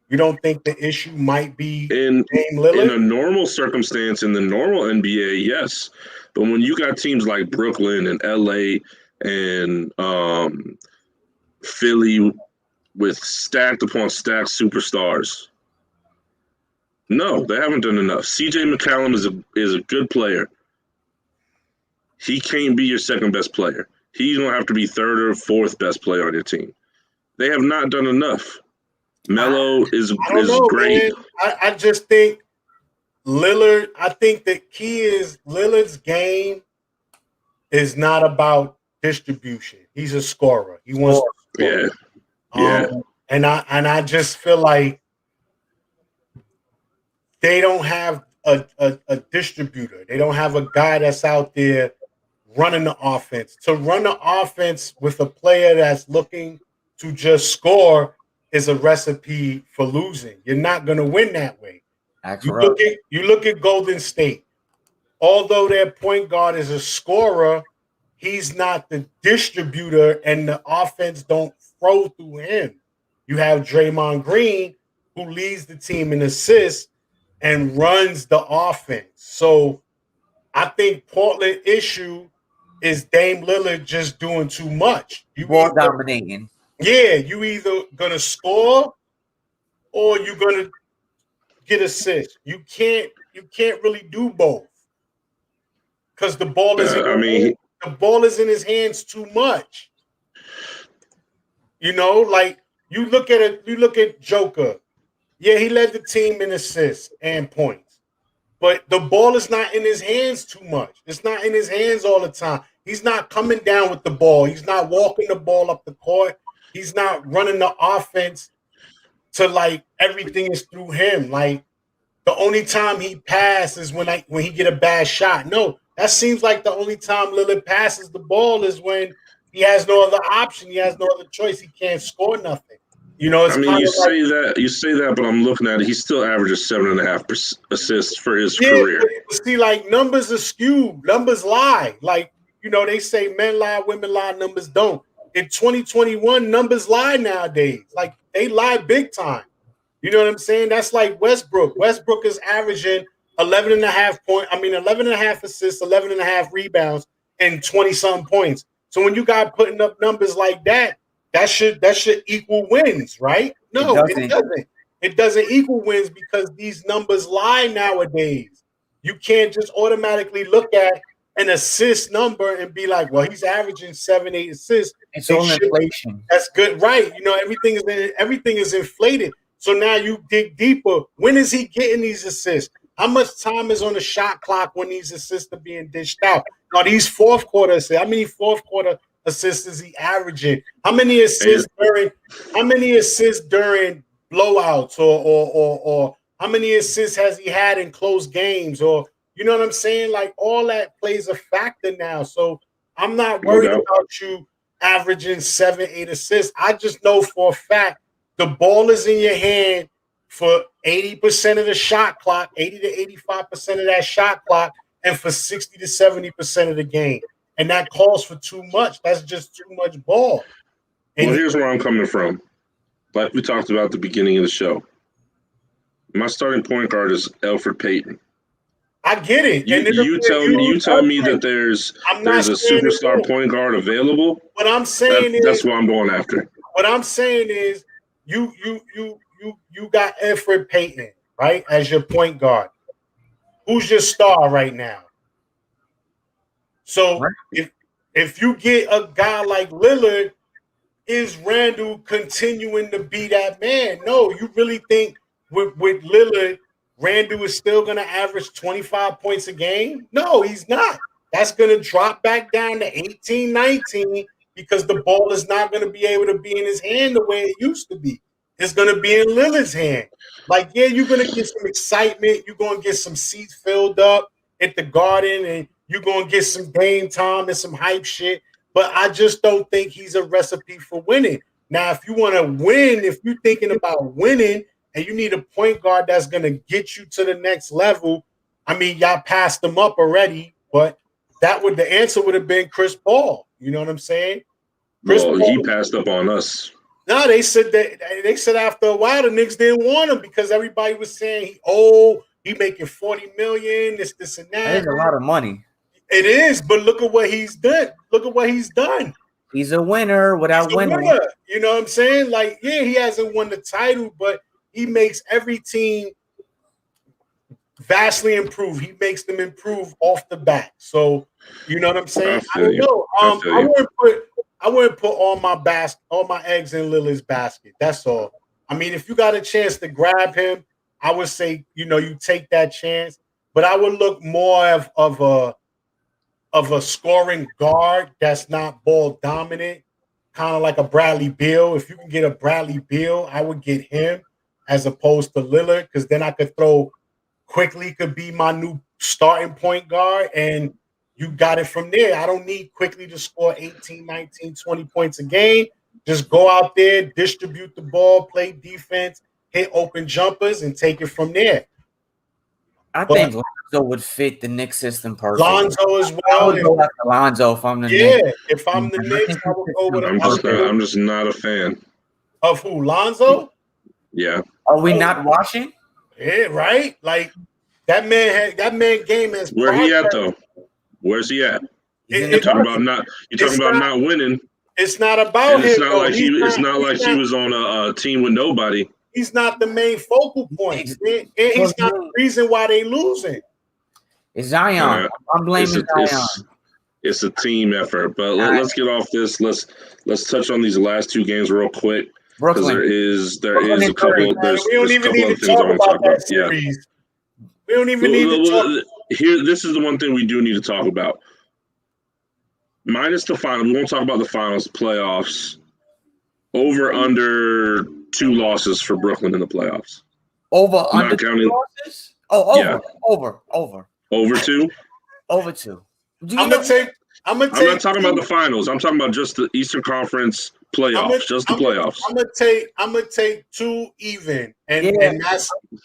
You don't think the issue might be Dame Lillard? In a normal circumstance, in the normal NBA, yes. But when you got teams like Brooklyn and LA and Philly with stacked upon stacked superstars, no, they haven't done enough. CJ McCollum is a good player. He can't be your second best player. He's going to have to be third or fourth best player on your team. They have not done enough. Melo is great. I just think Lillard, I think the key is Lillard's game is not about distribution. He's a scorer. He wants to score. Yeah. And I just feel like they don't have a distributor. They don't have a guy that's out there running the offense. To run the offense with a player that's looking to just score is a recipe for losing. You're not going to win that way. You look at Golden State. Although their point guard is a scorer, he's not the distributor, and the offense don't flow through him. You have Draymond Green, who leads the team in assists and runs the offense. So I think Portland issue is Dame Lillard just doing too much. Dominating. Yeah, you either gonna score or you're gonna get assists. You can't really do both because the ball is the ball is in his hands too much. You know, like you look at Joker. Yeah, he led the team in assists and points. But the ball is not in his hands too much. It's not in his hands all the time. He's not coming down with the ball. He's not walking the ball up the court. He's not running the offense to like everything is through him. Like the only time he passes when he get a bad shot. No, that seems like the only time Lillard passes the ball is when he has no other option. He has no other choice. He can't score nothing. You know, it's I mean, kind you of say that, but I'm looking at it. He still averages 7.5 assists for his yeah, career. but see, like numbers are skewed. Numbers lie. Like, you know, they say men lie, women lie, numbers don't. In 2021, numbers lie nowadays. Like they lie big time. You know what I'm saying? That's like Westbrook. Westbrook is averaging 11 and a half assists, 11 and a half rebounds, and 20-something points. So when you got putting up numbers like that, that should equal wins, right? No, it doesn't. It doesn't equal wins because these numbers lie nowadays. You can't just automatically look at an assist number and be like, well, he's averaging 7-8 assists. It's all inflation. That's good, right? You know, everything is inflated. So now you dig deeper. When is he getting these assists? How much time is on the shot clock when these assists are being dished out? Are these fourth quarter assists? How many fourth quarter assists is he averaging? How many assists during blowouts or how many assists has he had in close games? Or you know what I'm saying? Like all that plays a factor now. So I'm not worried about you averaging 7-8 assists. I just know for a fact the ball is in your hand for 80% of the shot clock, 80 to 85% of that shot clock, and for 60 to 70% of the game. And that calls for too much. That's just too much ball. And well, here's where I'm coming from. Like we talked about at the beginning of the show. My starting point guard is Elfrid Payton. I get it. You tell me that there's a superstar point guard available. What I'm saying that's what I'm going after. What I'm saying is you got Elfrid Payton, right, as your point guard. Who's your star right now? So if you get a guy like Lillard, is Randle continuing to be that man? No, you really think with Lillard, Randle is still going to average 25 points a game? No, he's not. That's going to drop back down to 18, 19 because the ball is not going to be able to be in his hand the way it used to be. It's going to be in Lillard's hand. Like, yeah, you're going to get some excitement. You're going to get some seats filled up at the Garden, and you're going to get some game time and some hype shit. But I just don't think he's a recipe for winning. Now, if you want to win, if you're thinking about winning and you need a point guard that's going to get you to the next level, I mean, y'all passed him up already, but the answer would have been Chris Paul. You know what I'm saying? He passed up on us. No, they said after a while the Knicks didn't want him because everybody was saying he making $40 million, this and that. That is a lot of money. It is, but look at what he's done. He's a winner without winning. You know what I'm saying? Like, yeah, he hasn't won the title, but he makes every team vastly improve. He makes them improve off the bat. So, you know what I'm saying? I don't know. I wouldn't put all my eggs in Lillard's basket. That's all. I mean, if you got a chance to grab him, I would say, you take that chance. But I would look more of a scoring guard that's not ball dominant, kind of like a Bradley Beal. If you can get a Bradley Beal, I would get him as opposed to Lillard, because then I could throw Quickly could be my new starting point guard, and you got it from there. I don't need Quickly to score 18, 19, 20 points a game. Just go out there, distribute the ball, play defense, hit open jumpers, and take it from there. I think Lonzo would fit the Knicks system perfectly. Lonzo as well. I would go after Lonzo if I'm the Knicks. Yeah, if I'm the Knicks, I would go with him. I'm just not a fan. Of who? Lonzo? Yeah. Are we not watching? Yeah, right? Like that man game has Where he at though? Where's he at? You're talking about not winning. It's not about him. It's not like he was on a team with nobody. He's not the main focal point. And he's not the reason why they losing. It's Zion. I'm blaming Zion. It's a team effort. But let's get off this. Let's touch on these last two games real quick. because Brooklyn. there is Brooklyn a and couple. Curry. There's We don't a even couple need other to things I talk want to about talk about. that Yeah. series. We don't even need to talk. Here, this is the one thing we do need to talk about. Minus the final, we won't talk about the finals, playoffs. Over under 2 losses for Brooklyn in the playoffs. Over Not under 2 counting- losses? Oh, Yeah. over. Over 2. Over 2. Do you I'm know? gonna take. I'm I'm not talking about the finals. I'm talking about just the Eastern Conference playoffs, just the playoffs. I'm gonna take 2 even, and Yeah. and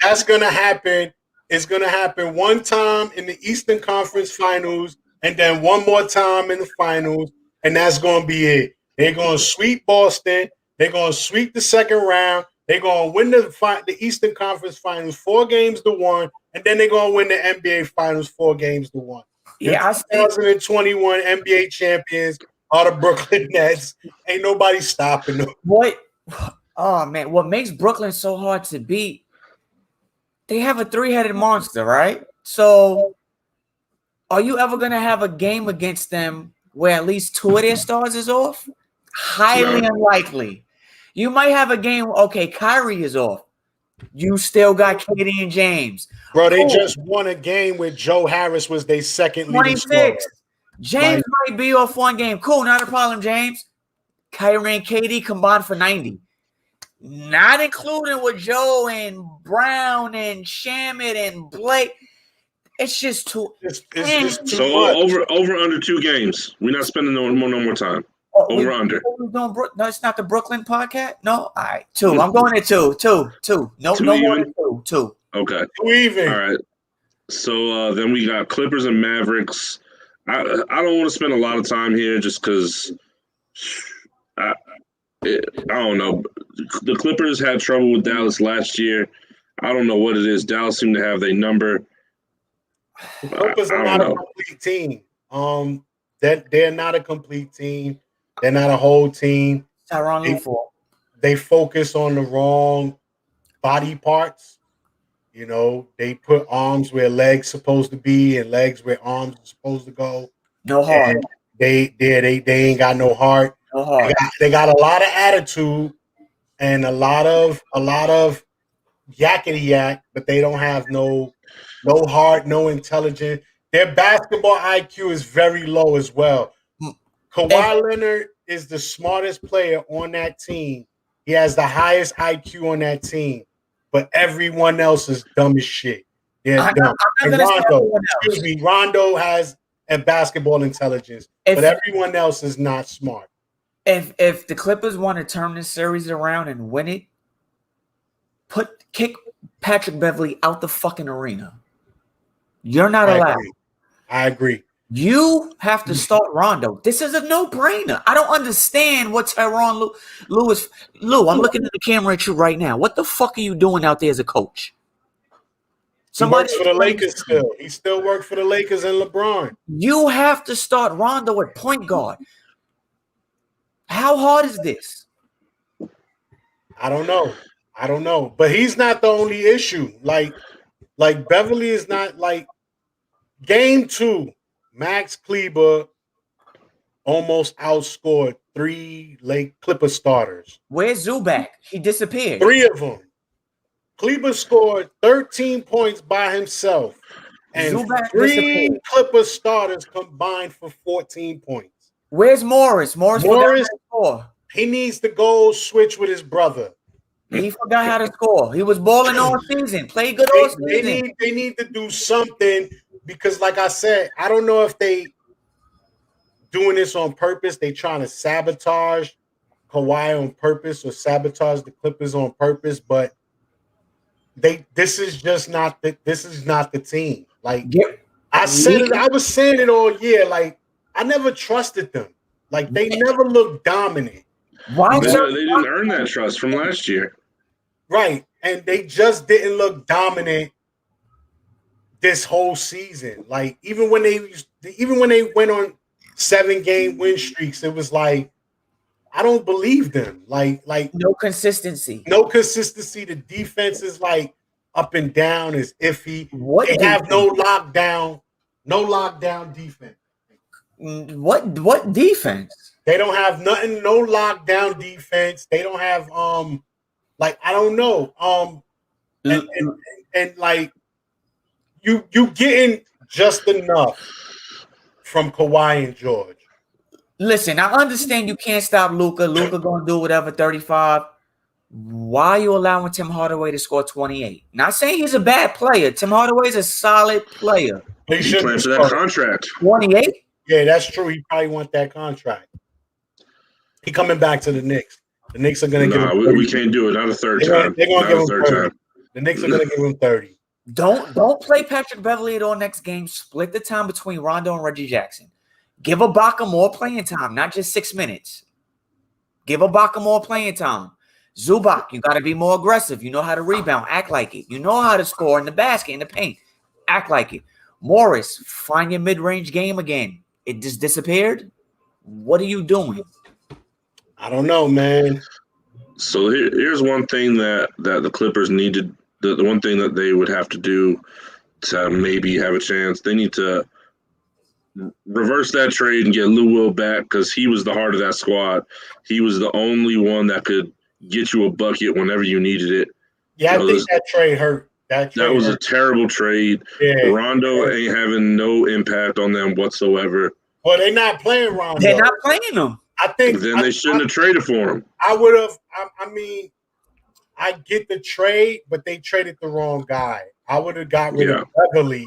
that's gonna happen. It's gonna happen one time in the Eastern Conference Finals, and then one more time in the finals, and that's gonna be it. They're gonna sweep Boston. They're gonna sweep the second round. They're gonna win the Eastern Conference Finals 4-1, and then they're gonna win the NBA Finals 4-1. Yeah, I The see. 2021 NBA champions are the Brooklyn Nets. Ain't nobody stopping them. What? Oh man, what makes Brooklyn so hard to beat? They have a 3-headed monster, right? So, are you ever gonna have a game against them where at least 2 of their stars is off? Highly unlikely. You might have a game. Okay, Kyrie is off. You still got KD and James. Bro, they Cool. just won a game where Joe Harris was their second leading scorer. 26. James might be off one game. Cool, not a problem, James. Kyrie and KD combined for 90. Not including with Joe and Brown and Shamet and Blake. It's just too. It's just too So much. over under 2 games. We're not spending no more time. Over under. No, it's not the Brooklyn podcast. No, all right, 2. I'm going at 2. No, 2 no more even? than 2. 2. Okay. 2 even. All right. So then we got Clippers and Mavericks. I don't want to spend a lot of time here just because I don't know. The Clippers had trouble with Dallas last year. I don't know what it is. Dallas seemed to have their number. The Clippers are not a complete team. They're not a complete team. They're not a whole team. Tyronn Lue fault. They focus on the wrong body parts. You know, they put arms where legs supposed to be and legs where arms are supposed to go. No heart. And they ain't got no heart. No heart. They got a lot of attitude and a lot of yakety yak, but they don't have no heart, no intelligence. Their basketball IQ is very low as well. Kawhi Leonard is the smartest player on that team. He has the highest IQ on that team, but everyone else is dumb as shit. They're dumb. And Rondo has a basketball intelligence, but everyone else is not smart. If the Clippers want to turn this series around and win it, kick Patrick Beverly out the fucking arena. You're not allowed. I agree. You have to start Rondo. This is a no-brainer. I don't understand what Tyronn Lue is. Lou, I'm looking at the camera at you right now. What the fuck are you doing out there as a coach? He works for the Lakers still. He still works for the Lakers and LeBron. You have to start Rondo at point guard. How hard is this? I don't know. But he's not the only issue. Like Beverly is not like game 2. Max Kleber almost outscored 3 Clipper starters. Where's Zubac? He disappeared. 3 of them. Kleber scored 13 points by himself. And Zubac 3 Clipper starters combined for 14 points. Where's Morris? Morris he needs to go switch with his brother. He forgot how to score. He was balling all season. Played good all season. They need to do something because, like I said, I don't know if they doing this on purpose. They trying to sabotage Kawhi on purpose or sabotage the Clippers on purpose, but this is not the team. Like I said it, I was saying it all year. Like I never trusted them. Like they never looked dominant. Why? They didn't earn that trust from last year. Right. And they just didn't look dominant this whole season. Like even when they went on 7-game win streaks, it was like I don't believe them. Like no consistency. No consistency. The defense is like up and down, is iffy. They have no lockdown defense. What defense? They don't have nothing, no lockdown defense. They don't have like I don't know. And like you getting just enough from Kawhi and George. Listen, I understand you can't stop Luka. Luka gonna do whatever 35. Why are you allowing Tim Hardaway to score 28? Not saying he's a bad player. Tim Hardaway's a solid player. He's playing for that contract. 28? Yeah, that's true. He probably want that contract. He coming back to the Knicks. The Knicks are gonna give him 30. We can't do it. Not a third time. They're gonna give him 30. The Knicks are gonna give him 30. Don't play Patrick Beverly at all next game. Split the time between Rondo and Reggie Jackson. Give Ibaka more playing time, not just 6 minutes. Give Ibaka more playing time. Zubac, you got to be more aggressive. You know how to rebound. Act like it. You know how to score in the basket, in the paint. Act like it. Morris, find your mid-range game again. It just disappeared? What are you doing? I don't know, man. So here's one thing that the Clippers needed. The one thing that they would have to do to maybe have a chance, they need to reverse that trade and get Lou Will back because he was the heart of that squad. He was the only one that could get you a bucket whenever you needed it. Yeah, I think that trade hurt. That was a terrible trade. Yeah. Rondo ain't having no impact on them whatsoever. Well, they're not playing Rondo. They're not playing him. I think then they shouldn't have traded for him. I would have. I mean, I get the trade, but they traded the wrong guy. I would have got rid of Beverly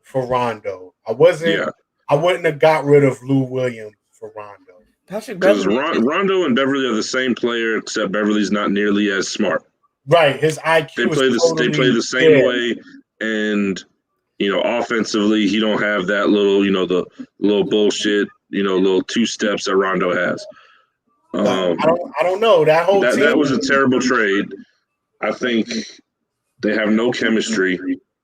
for Rondo. I wouldn't have got rid of Lou Williams for Rondo. Because Rondo and Beverly are the same player, except Beverly's not nearly as smart. Right, his IQ. They play the same way, and offensively, he don't have that little, the little bullshit, little two steps that Rondo has. I don't know that whole. That was a terrible trade. I think they have no chemistry.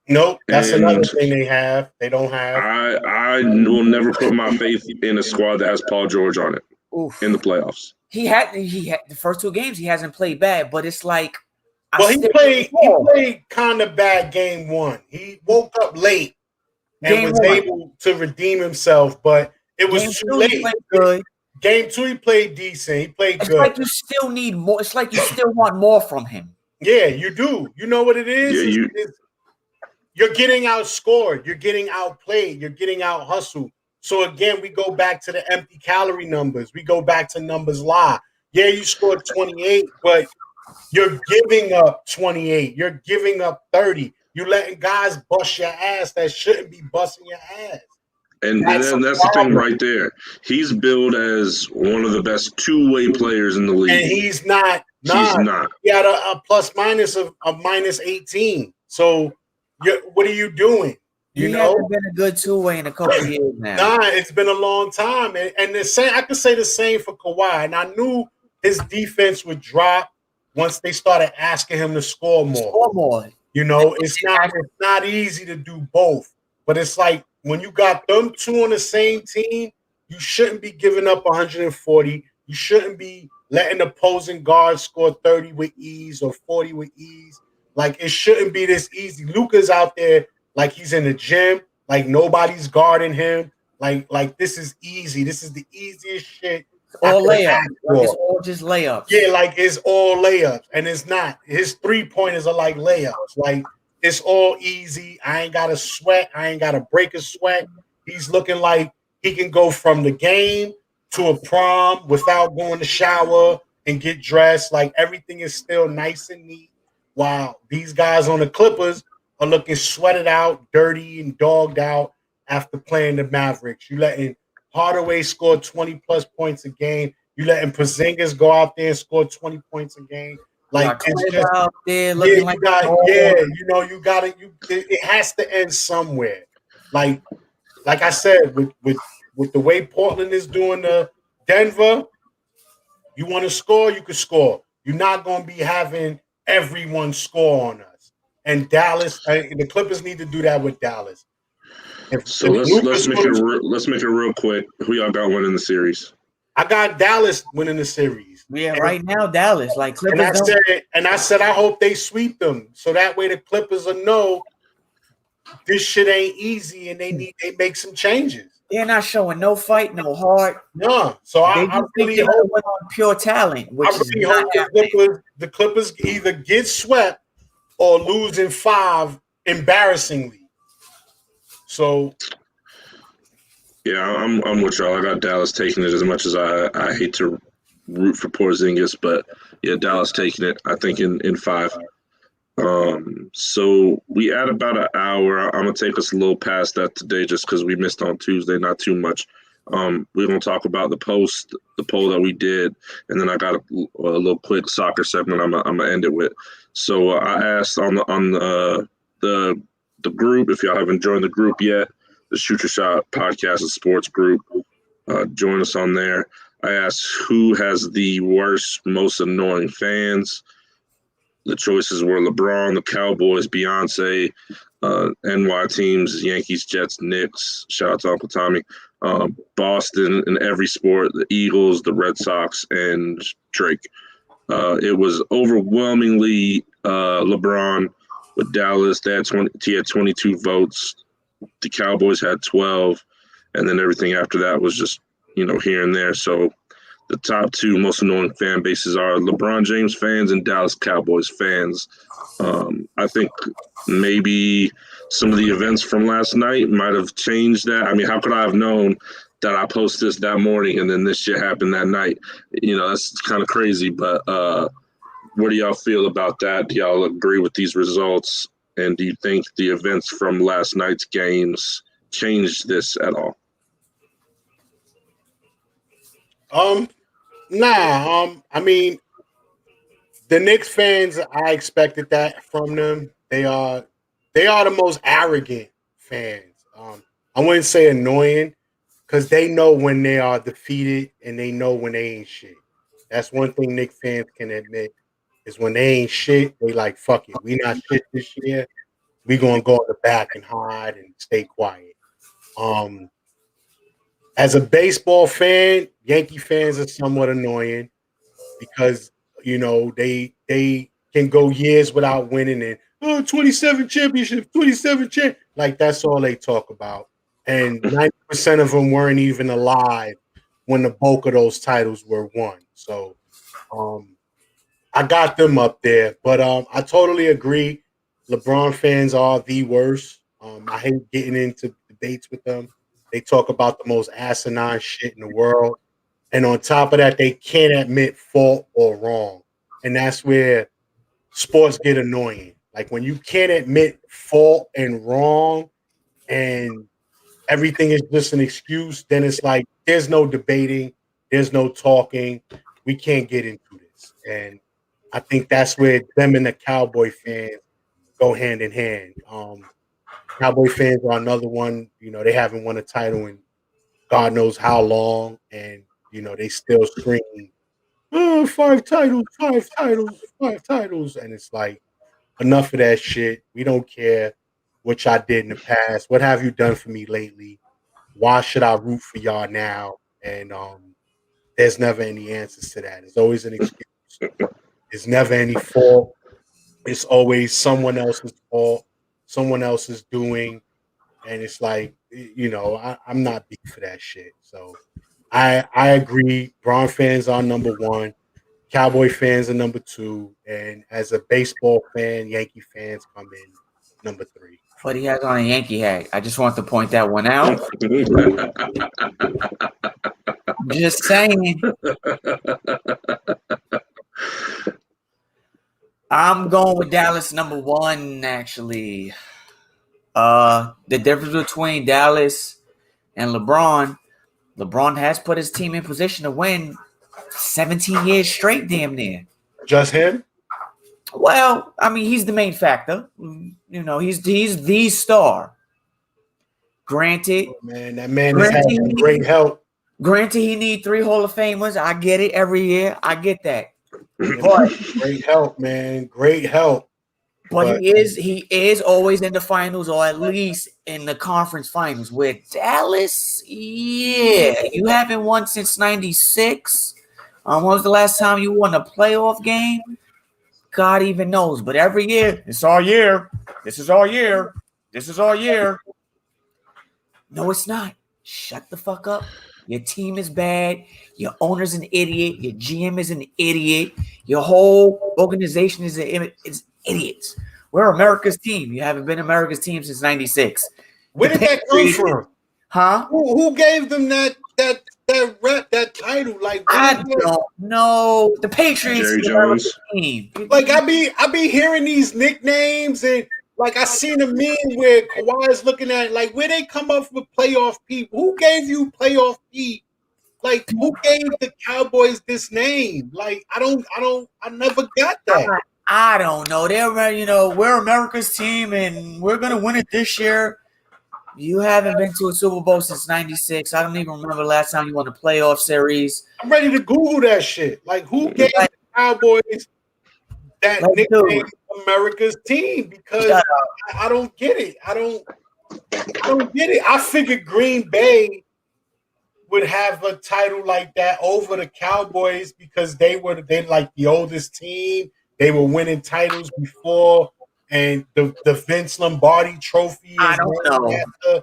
Nope, that's another thing they have. They don't have. I will never put my faith in a squad that has Paul George on it. Oof. In the playoffs. He had the first 2 games. He hasn't played bad, but it's like. He played kind of bad game 1. He woke up late and was able to redeem himself, but it was too late. Good. Game 2, he played decent. He played good. It's like you still need more. It's like you still want more from him. Yeah, you do. You know what it is? Yeah, you're getting outscored. You're getting outplayed. You're getting out hustled. So again, we go back to the empty calorie numbers. We go back to numbers lie. Yeah, you scored 28, but you're giving up 28. You're giving up 30. You're letting guys bust your ass that shouldn't be busting your ass. And that's the thing right there. He's billed as one of the best two-way players in the league. And he's not. He's not. He had a plus minus of minus 18. So what are you doing? He hasn't been a good two-way in a couple of years now. It's been a long time. And the same, I could say the same for Kawhi. And I knew his defense would drop once they started asking him to score more. It's not easy to do both. But it's like when you got them two on the same team, you shouldn't be giving up 140. You shouldn't be letting opposing guards score 30 with ease or 40 with ease. Like, it shouldn't be this easy. Luka's out there like he's in the gym, like nobody's guarding him. Like this is easy. This is the easiest shit. All layups. It's all just layups. Yeah, like it's all layups. And it's not. His 3-pointers are like layups. Like, it's all easy. I ain't got to sweat. I ain't got to break a sweat. He's looking like he can go from the game to a prom without going to shower and get dressed. Like, everything is still nice and neat. While these guys on the Clippers are looking sweated out, dirty, and dogged out after playing the Mavericks. You letting Hardaway score 20-plus points a game. You letting Porzingis go out there and score 20 points a game. Like, it's just out there it has to end somewhere. Like I said, with the way Portland is doing to Denver, you want to score, you can score. You're not going to be having everyone score on us. And Dallas, the Clippers need to do that with Dallas. Let's make it real quick. Who y'all got winning the series? I got Dallas winning the series. Yeah, right now Dallas. Like, Clippers. And I said I hope they sweep them, so that way the Clippers will know this shit ain't easy, and they make some changes. They're not showing no fight, no heart. No, so I really hope on pure talent. Which I really hope the Clippers either get swept or lose in 5 embarrassingly. So, yeah, I'm with y'all. I got Dallas taking it as much as I hate to root for Porzingis, but yeah, Dallas taking it. I think in 5. So we at about an hour. I'm gonna take us a little past that today, just because we missed on Tuesday, not too much. We're gonna talk about the poll that we did, and then I got a little quick soccer segment. I'm gonna end it with. So I asked on the group, if y'all haven't joined the group yet, the Shoot Your Shot podcast and sports group, join us on there. I asked who has the worst, most annoying fans. The choices were LeBron, the Cowboys, Beyonce, NY teams, Yankees, Jets, Knicks. Shout out to Uncle Tommy. Boston in every sport, the Eagles, the Red Sox, and Drake. It was overwhelmingly LeBron with Dallas. He had 22 votes. The Cowboys had 12, and then everything after that was just here and there. So the top 2 most annoying fan bases are LeBron James fans and Dallas Cowboys fans. I think maybe some of the events from last night might have changed that. I mean, how could I have known that I post this that morning and then this shit happened that night? That's kind of crazy. But what do y'all feel about that? Do y'all agree with these results? And do you think the events from last night's games changed this at all? Nah. I mean, the Knicks fans, I expected that from them. They are the most arrogant fans. I wouldn't say annoying, because they know when they are defeated and they know when they ain't shit. That's one thing Knicks fans can admit, is when they ain't shit, they like, fuck it. We not shit this year. We gonna go in the back and hide and stay quiet. As a baseball fan, Yankee fans are somewhat annoying because they can go years without winning and 27 championships, 27 champ. Like, that's all they talk about. And 90% of them weren't even alive when the bulk of those titles were won. So I got them up there. But I totally agree. LeBron fans are the worst. I hate getting into debates with them. They talk about the most asinine shit in the world. And on top of that, they can't admit fault or wrong. And that's where sports get annoying. Like, when you can't admit fault and wrong and everything is just an excuse, then it's like there's no debating, there's no talking. We can't get into this. And I think that's where them and the Cowboy fans go hand in hand. Cowboy fans are another one. They haven't won a title in God knows how long, and they still scream, "Oh, 5 titles, 5 titles, 5 titles," and it's like, enough of that shit. We don't care what y'all did in the past. What have you done for me lately? Why should I root for y'all now? And there's never any answers to that. It's always an excuse. It's never any fault. It's always someone else's fault, someone else is doing, and it's like, I'm not beat for that shit. So I agree. Bron fans are number 1, Cowboy fans are number 2, and as a baseball fan, Yankee fans come in number 3. But he has on a Yankee hat. I just want to point that one out. Just saying. I'm going with Dallas number 1, actually. The difference between Dallas and LeBron has put his team in position to win 17 years straight, damn near. Just him? Well, I mean, he's the main factor. He's the star. Granted, that man has had great help. Granted, he needs 3 Hall of Famers. I get it every year. I get that. But great help, man. Great help. But he is always in the finals, or at least in the conference finals. With Dallas, yeah, you haven't won since '96. When was the last time you won a playoff game? God even knows. But every year, it's our year. This is our year. This is our year. No, it's not. Shut the fuck up. Your team is bad. Your owner's an idiot. Your GM is an idiot. Your whole organization is idiots. We're America's team. You haven't been America's team since '96. Where did that come from? Huh? Who gave them that title? Like, I don't know. The Patriots Jerry Jones team. Like I be hearing these nicknames, and like I seen a meme where Kawhi is looking at like where they come up with playoff people. Who gave you playoff P? Like who gave the Cowboys this name? Like I never got that. I don't know. They're we're America's team and we're gonna win it this year. You haven't been to a Super Bowl since '96. I don't even remember the last time you won a playoff series. I'm ready to Google that shit. Like who gave the Cowboys that nickname America's team? Because I don't get it. I don't get it. I figured Green Bay would have a title like that over the Cowboys because they like the oldest team. They were winning titles before, and the Vince Lombardi Trophy. I don't know.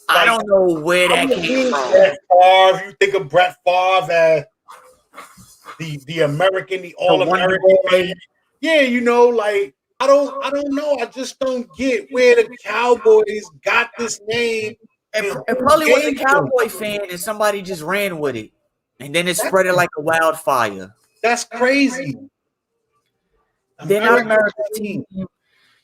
I don't know where that came from. Brett Favre, you think of Brett Favre as the American, the All-American. Yeah, like I don't know. I just don't get where the Cowboys got this name. It probably was a Cowboy fan and somebody just ran with it. And then it spread it like a wildfire. That's crazy. They're not America's team.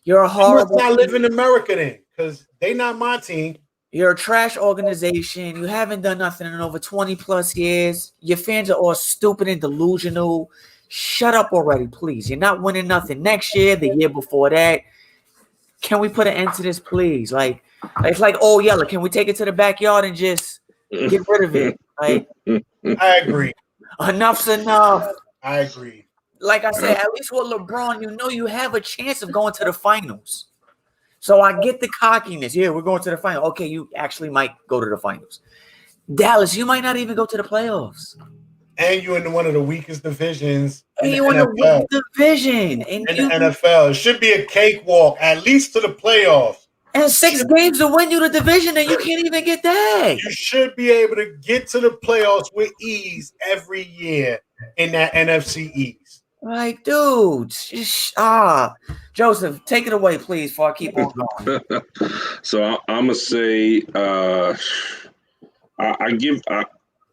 You're a horrible. I live in America then, because they not my team. You're a trash organization. You haven't done nothing in over 20 plus years. Your fans are all stupid and delusional. Shut up already, please. You're not winning nothing next year, the year before that. Can we put an end to this, please? Like, it's like, oh, Yeller, can we take it to the backyard and just get rid of it? Like, I agree. Enough's enough. I agree. Like I said, at least with LeBron, you have a chance of going to the finals. So I get the cockiness. Yeah, we're going to the final. Okay, you actually might go to the finals. Dallas, you might not even go to the playoffs. And you're in one of the weakest divisions. And you're in the weakest division. In the NFL. It should be a cakewalk, at least to the playoffs. And 6 games to win you the division, and you can't even get that. You should be able to get to the playoffs with ease every year in that NFC East. Like, dude, Joseph, take it away, please, before I keep on going. So I'm gonna say, I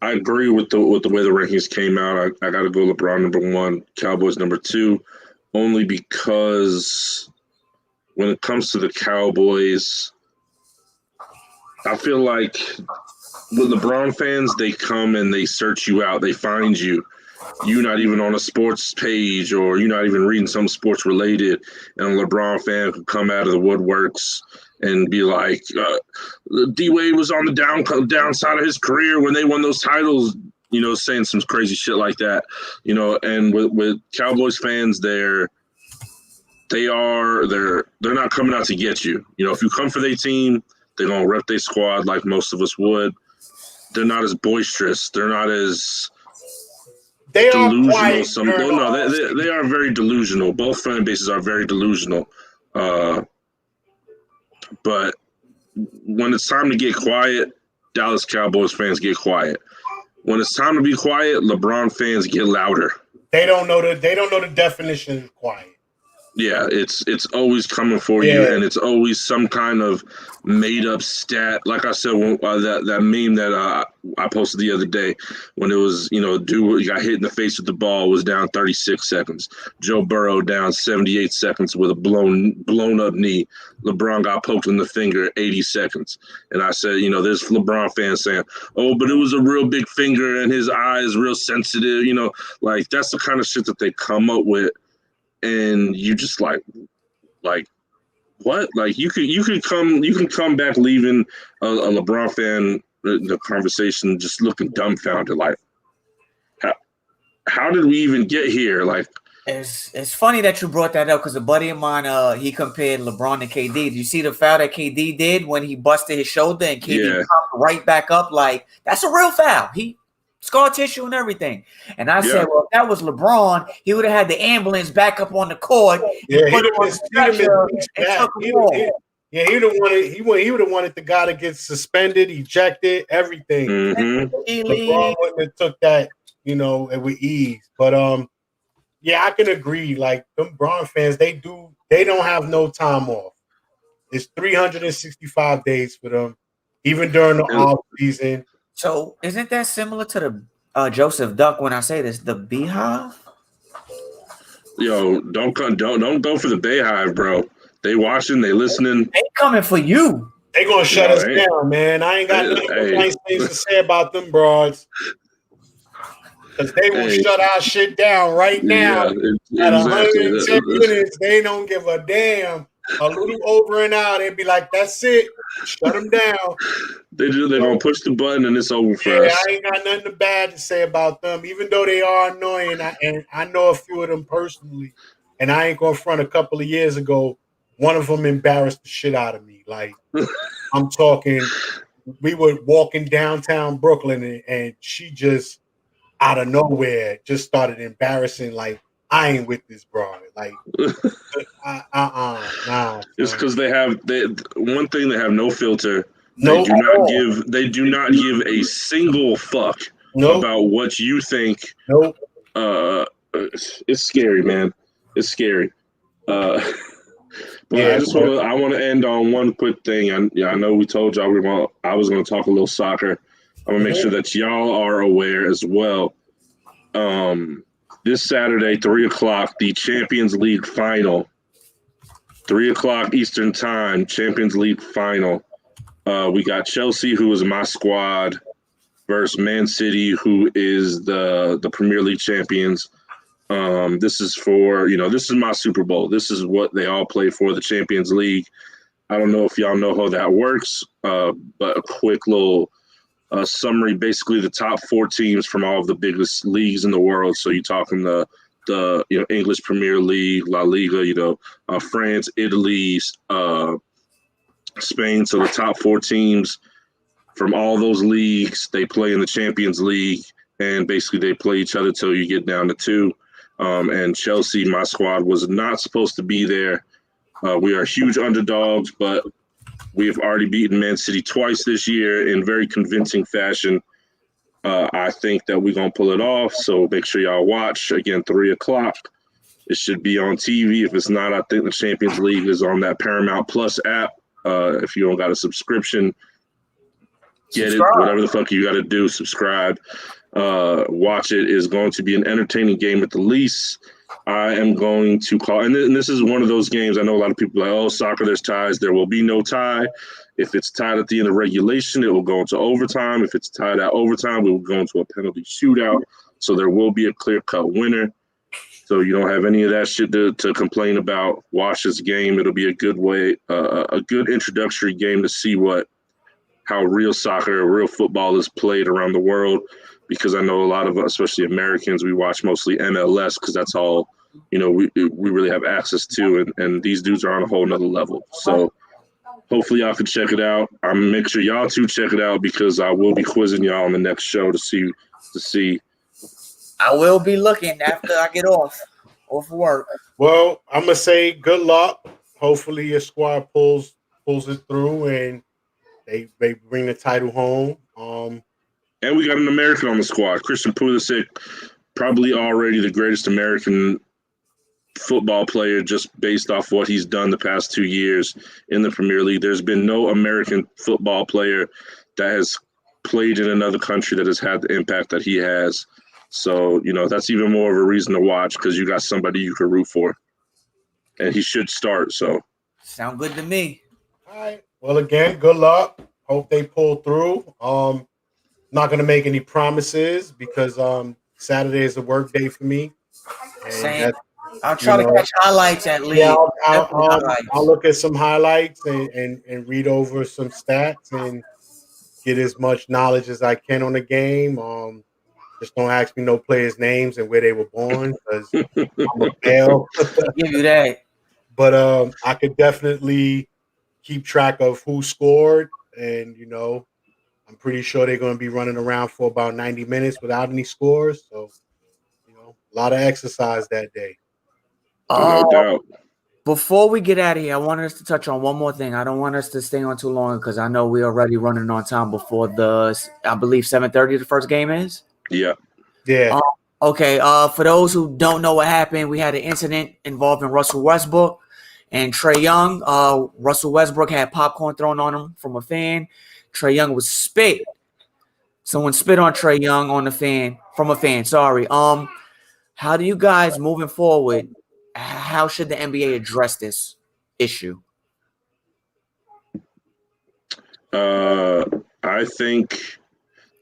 agree with the way the rankings came out. I got to go LeBron number 1, Cowboys number 2, only because when it comes to the Cowboys, I feel like with LeBron fans, they come and they search you out, they find you. You're not even on a sports page, or you're not even reading some sports related, and a LeBron fan could come out of the woodworks and be like, D-Wade was on the downside of his career when they won those titles, saying some crazy shit like that, and with Cowboys fans, they're not coming out to get you. If you come for their team, they're going to rep their squad like most of us would. They're not as boisterous. They're not as delusional. They are very delusional. Both fan bases are very delusional. But when it's time to get quiet, Dallas Cowboys fans get quiet. When it's time to be quiet, LeBron fans get louder. They don't know the definition of quiet. Yeah, it's always coming for you, and it's always some kind of made up stat. Like I said, that meme that I posted the other day, when it was, dude got hit in the face with the ball, was down 36 seconds. Joe Burrow down 78 seconds with a blown up knee. LeBron got poked in the finger 80 seconds. And I said, there's LeBron fans saying, oh, but it was a real big finger and his eye is real sensitive. Like that's the kind of shit that they come up with. And you just like what? Like you can come back leaving a LeBron fan the conversation just looking dumbfounded. Like how did we even get here? Like it's funny that you brought that up because a buddy of mine he compared LeBron to KD. Did you see the foul that KD did when he busted his shoulder and KD popped right back up? Like that's a real foul. He scar tissue and everything. And I said, well, if that was LeBron, he would have had the ambulance back up on the court. Yeah, Yeah, he would have wanted the guy to get suspended, ejected, everything. Mm-hmm. LeBron wouldn't have took that, with ease. But yeah, I can agree. Like them Bron fans, they don't have no time off. It's 365 days for them, even during the off season. So isn't that similar to the Joseph Duck when I say this, the Beehive? Yo, don't go for the Bayhive, bro. They watching, they listening. They coming for you. They gonna shut us down, man. I ain't got nice things to say about them broads. Because they will shut our shit down right now. Yeah, at 110 minutes, they don't give a damn. A little over and out, they'd be like, "That's it, shut them down." They're gonna push the button and it's over for us. I ain't got nothing bad to say about them, even though they are annoying. And I know a few of them personally, and I ain't gonna front. A couple of years ago, one of them embarrassed the shit out of me. Like I'm talking, we were walking downtown Brooklyn, and she just out of nowhere just started embarrassing. Like, I ain't with this broad. Like, nah. It's because they have one thing, they have no filter. Nope. They do not give a single fuck about what you think. Nope. It's scary, man. It's scary. But yeah, I want to end on one quick thing. I know we told y'all I was gonna talk a little soccer. I'm gonna make sure that y'all are aware as well. This Saturday, 3:00, the Champions League final. 3:00 Eastern Time, Champions League final. We got Chelsea, who is my squad, versus Man City, who is the Premier League champions. This is this is my Super Bowl. This is what they all play for, the Champions League. I don't know if y'all know how that works, but a quick little summary. Basically, the top 4 teams from all of the biggest leagues in the world. So you're talking the English Premier League, La Liga, France, Italy, Spain. So the top 4 teams from all those leagues, they play in the Champions League, and basically they play each other till you get down to 2. And Chelsea, my squad, was not supposed to be there. We are huge underdogs, but we have already beaten Man City twice this year in very convincing fashion. I think that we're going to pull it off, so make sure y'all watch. Again, 3:00. It should be on TV. If it's not, I think the Champions League is on that Paramount Plus app. If you don't got a subscription, get it. Whatever the fuck you got to do, subscribe. Watch it. Is going to be an entertaining game at the least. I am going to call, and this is one of those games. I know a lot of people are like, oh, soccer, there's ties. There will be no tie. If it's tied at the end of regulation, it will go into overtime. If it's tied at overtime, we will go into a penalty shootout. So there will be a clear-cut winner. So you don't have any of that shit to complain about. Watch this game. It'll be a good way, a good introductory game to see how real soccer, real football is played around the world. Because I know a lot of us, especially Americans, we watch mostly MLS because that's all, we really have access to. And these dudes are on a whole nother level. So hopefully y'all can check it out. I'm going to make sure y'all too check it out because I will be quizzing y'all on the next show to see. I will be looking after I get off work. Well, I'm going to say good luck. Hopefully your squad pulls it through and they bring the title home. And we got an American on the squad, Christian Pulisic, probably already the greatest American football player just based off what he's done the past 2 years in the Premier League. There's been no American football player that has played in another country that has had the impact that he has. So, that's even more of a reason to watch because you got somebody you can root for. And he should start, so. Sound good to me. All right. Well, again, good luck. Hope they pull through. Not going to make any promises because Saturday is a work day for me. Same. I'll try to catch highlights at least. Yeah, I'll look at some highlights and read over some stats and get as much knowledge as I can on the game. Just don't ask me no players' names and where they were born because I'm a fail. Give you that. But I could definitely keep track of who scored and, I'm pretty sure they're going to be running around for about 90 minutes without any scores. So, a lot of exercise that day. No doubt. Before we get out of here, I wanted us to touch on one more thing. I don't want us to stay on too long because I know we're already running on time before I believe 7:30 the first game is. Yeah. Yeah. Okay. For those who don't know what happened, we had an incident involving Russell Westbrook and Trae Young. Russell Westbrook had popcorn thrown on him from a fan. Trae Young was spit. Someone spit on Trae Young from a fan. Sorry. How do you guys moving forward? How should the NBA address this issue? I think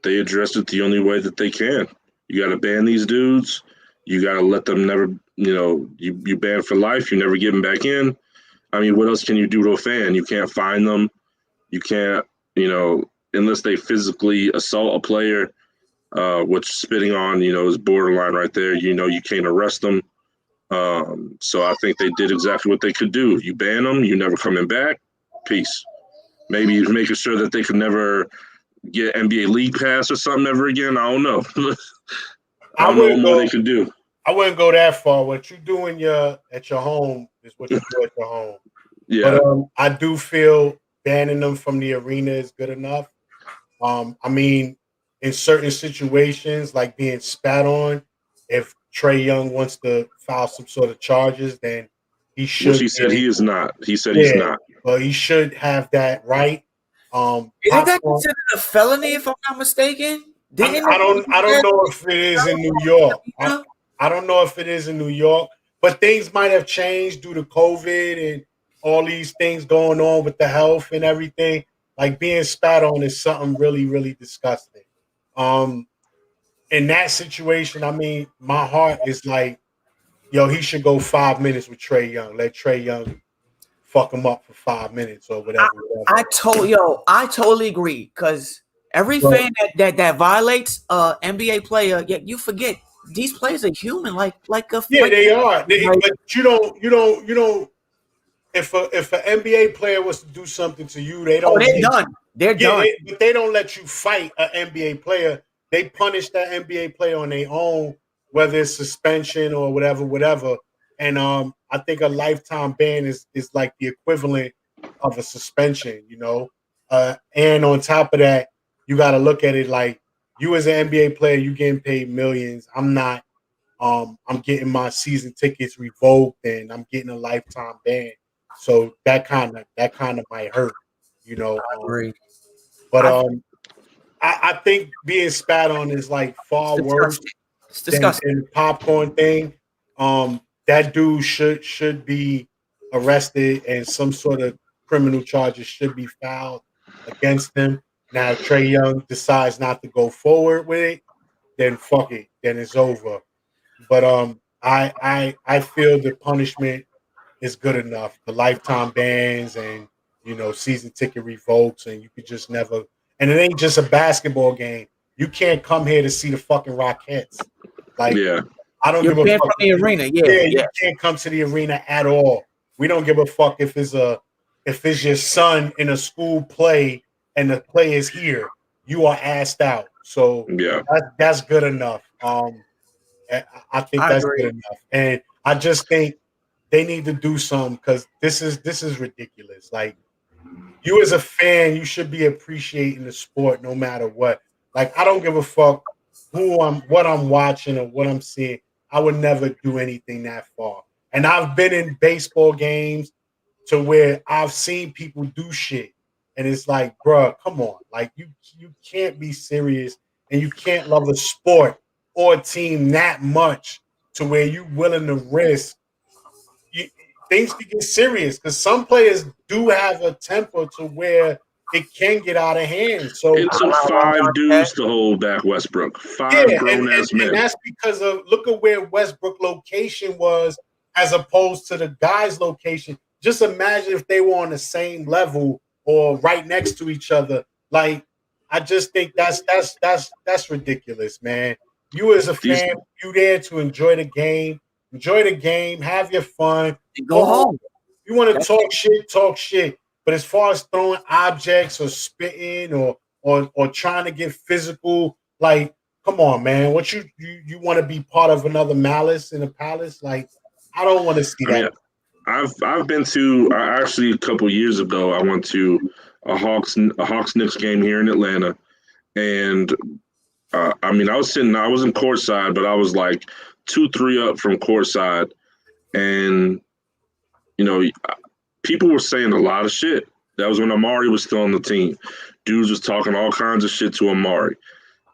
they address it the only way that they can. You got to ban these dudes. You got to let them never, you ban for life. You never get them back in. I mean, what else can you do to a fan? You can't fine them. You can't, unless they physically assault a player, which spitting on, is borderline right there. You can't arrest them. So I think they did exactly what they could do. You ban them. You never coming back. Peace. Maybe making sure that they could never get NBA League Pass or something ever again. I don't know. I don't know what more they could do. I wouldn't go that far. What you do at your home is what you do at your home. Yeah. But I do feel banning them from the arena is good enough. I mean, in certain situations, like being spat on, if Trae Young wants to file some sort of charges, then he should. Which he said he is not. He said he's not. But he should have that right. Isn't that considered a felony, if I'm not mistaken? I don't know if it is in New York. I don't know if it is in New York, but things might have changed due to COVID and all these things going on with the health and everything. Like being spat on is something really, really disgusting. In that situation, I mean, my heart is like, he should go 5 minutes with Trae Young. Let Trae Young fuck him up for 5 minutes or whatever. I totally agree. Because every fan that violates an NBA player, you forget these players are human. They are. But you don't. If an NBA player was to do something to you, they don't. They're done. They're done. But they don't let you fight an NBA player. They punish that NBA player on their own, whether it's suspension or whatever. And I think a lifetime ban is like the equivalent of a suspension, and on top of that, you got to look at it like you as an NBA player, you getting paid millions. I'm not. I'm getting my season tickets revoked, and I'm getting a lifetime ban. So that kind of might hurt, I agree. But I think being spat on is like far worse than the popcorn thing. That dude should be arrested and some sort of criminal charges should be filed against him. Now, if Trae Young decides not to go forward with it, then fuck it, then it's over. But I feel the punishment is good enough. The lifetime bans and season ticket revokes, and you could just never. And it ain't just a basketball game. You can't come here to see the fucking Rockettes. I don't give a fuck. From the arena, you can't come to the arena at all. We don't give a fuck if it's your son in a school play and the play is here. You are asked out. So that's good enough. I think that's good enough, and I just think they need to do something because this is ridiculous. Like, you as a fan, you should be appreciating the sport no matter what. Like, I don't give a fuck what I'm watching or what I'm seeing. I would never do anything that far. And I've been in baseball games to where I've seen people do shit. And it's like, bruh, come on. Like, you can't be serious and you can't love a sport or a team that much to where you're willing to risk. Things can get serious because some players do have a temper to where it can get out of hand. So it took 5 dudes to hold back Westbrook. 5 grown-ass men. And that's because of look at where Westbrook location was as opposed to the guy's location. Just imagine if they were on the same level or right next to each other. Like, I just think that's ridiculous, man. You as a fan, you there to enjoy the game. Enjoy the game, have your fun, and go home. You want to talk shit. But as far as throwing objects or spitting or trying to get physical, like, come on, man. What you want to be part of another malice in a palace? Like, I don't want to see that. I've been to actually a couple years ago. I went to a Hawks Knicks game here in Atlanta, and I mean I was in courtside, but I was like 2-3 up from courtside, and you know people were saying a lot of shit. That was when Amari was still on the team. Dudes was talking all kinds of shit to Amari.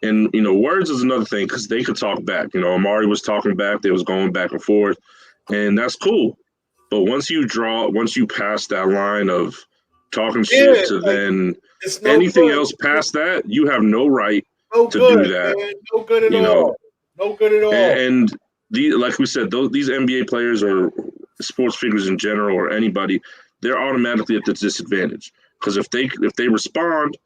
And, words is another thing because they could talk back. Amari was talking back. They was going back and forth. And that's cool. But once you pass that line of talking shit to then anything else past that, you have no right to do that. Man. No good at all. No good at all. And like we said, these NBA players or sports figures in general or anybody, they're automatically at the disadvantage. Because if they respond,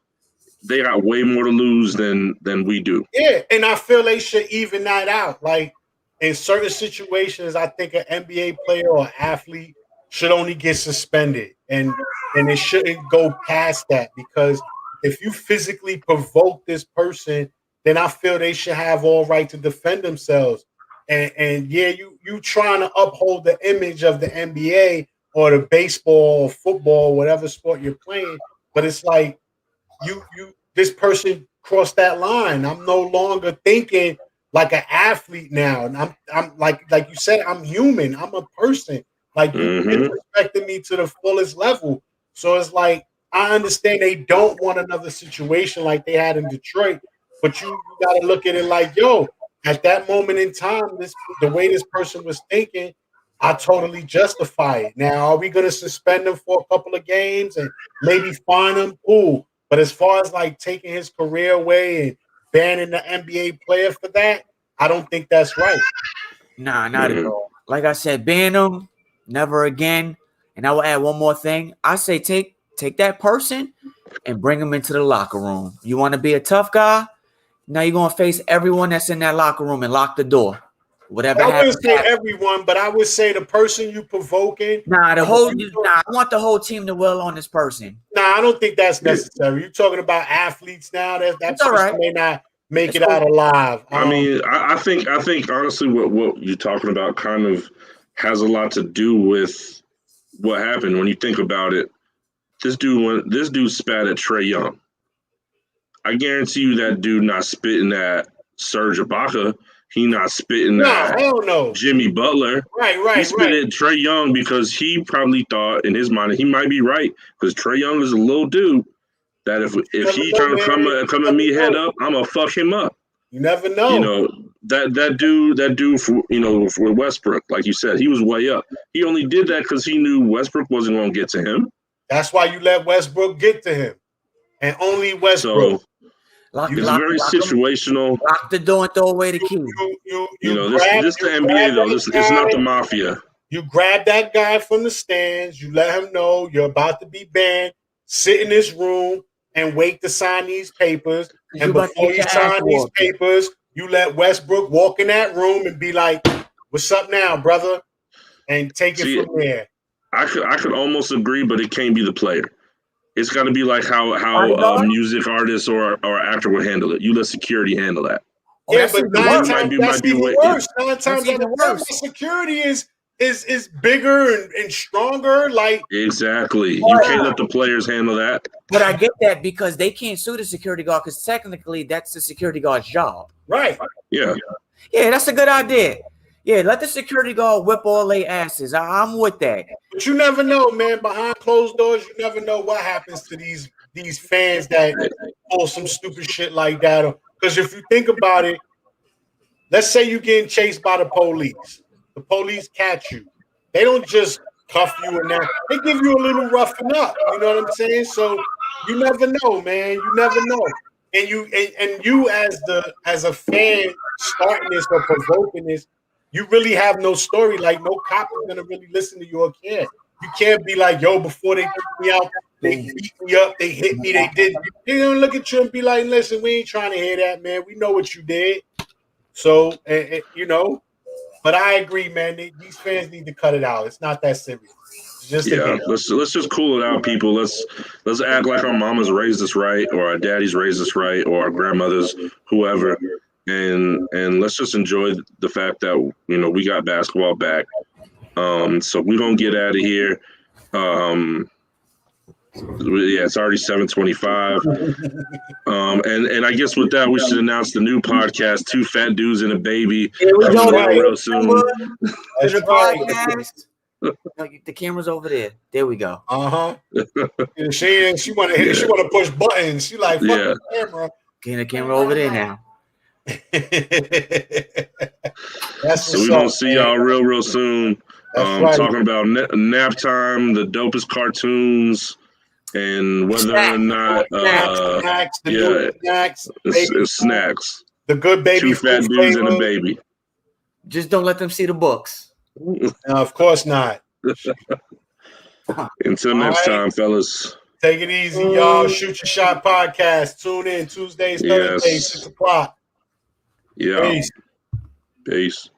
they got way more to lose than we do. Yeah, and I feel they should even that out. Like in certain situations, I think an NBA player or athlete should only get suspended, and it shouldn't go past that, because if you physically provoke this person, then I feel they should have all right to defend themselves. And yeah, you trying to uphold the image of the NBA or the baseball or football, whatever sport you're playing, but it's like this person crossed that line. I'm no longer thinking like an athlete now, and I'm like you said, I'm human. I'm a person. Like you disrespected me to the fullest level. So it's like I understand they don't want another situation like they had in Detroit, but you got to look at it like, yo, at that moment in time, the way this person was thinking, I totally justify it. Now, are we going to suspend him for a couple of games and maybe fine him? Cool. But as far as like taking his career away and banning the NBA player for that, I don't think that's right. Nah, not at all. Like I said, ban him, never again. And I will add one more thing. I say take that person and bring him into the locker room. You want to be a tough guy? Now you're going to face everyone that's in that locker room and lock the door. Whatever happens. I wouldn't say everyone, but I would say the person you provoking. I want the whole team to will on this person. Nah, I don't think that's necessary. You're talking about athletes now. That person right. may not make it out alive. I mean, I think honestly, what you're talking about kind of has a lot to do with what happened. When you think about it, this dude spat at Trae Young. I guarantee you that dude not spitting at Serge Ibaka. He not spitting at Jimmy Butler. Right. He spit at Trae Young because he probably thought in his mind, and he might be right, because Trae Young is a little dude that if he trying to come at me head up, I'm gonna fuck him up. You never know. That dude for Westbrook, like you said, he was way up. He only did that because he knew Westbrook wasn't gonna get to him. That's why you let Westbrook get to him, and only Westbrook. So, it's very situational. Lock the door and throw away the key. This the NBA though. It's not the mafia. You grab that guy from the stands. You let him know you're about to be banned. Sit in this room and wait to sign these papers. And before you sign these papers, you let Westbrook walk in that room and be like, "What's up now, brother?" And take it from there. I could almost agree, but it can't be the player. It's got to be like how a music artist or actor would handle it. You let security handle that. Yeah, but nine times that's even worse. Nine times even worse. Security is bigger and stronger. Like exactly, you can't let the players handle that. But I get that because they can't sue the security guard because technically that's the security guard's job. Right. Yeah. Yeah, that's a good idea. Yeah, let the security guard whip all their asses. I'm with that. But you never know, man. Behind closed doors, you never know what happens to these fans that pull some stupid shit like that. Because if you think about it, let's say you're getting chased by the police. The police catch you. They don't just cuff you and that. They give you a little roughing up. You know what I'm saying? So you never know, man. You never know. And you as a fan starting this or provoking this, you really have no story. Like no cop is gonna really listen to you or care. You can't be like, yo, before they kick me out, they beat me up, they hit me, they did. They're gonna look at you and be like, listen, we ain't trying to hear that, man. We know what you did. So, but I agree, man. These fans need to cut it out. It's not that serious. It's just let's just cool it out, people. Let's act like our mamas raised us right, or our daddies raised us right, or our grandmothers, whoever. And let's just enjoy the fact that we got basketball back, So we're gonna get out of here. Yeah, it's already 7:25. And I guess with that, we should announce the new podcast, Two Fat Dudes and a Baby. Here we go. Real soon. That's The right. podcast. No, the camera's over there. There we go. She want to push buttons. She like, fuck the camera. Getting the camera over there now. So we're gonna see y'all real soon. Right. Talking about nap time, the dopest cartoons, and whether or not snacks. The good baby. Two fat dudes and a baby. Just don't let them see the books. No, of course not. Until next time, fellas. Take it easy, y'all. Shoot Your Shot podcast. Tune in Tuesdays, Thursdays, 6 o'clock. Yeah. Peace. Peace.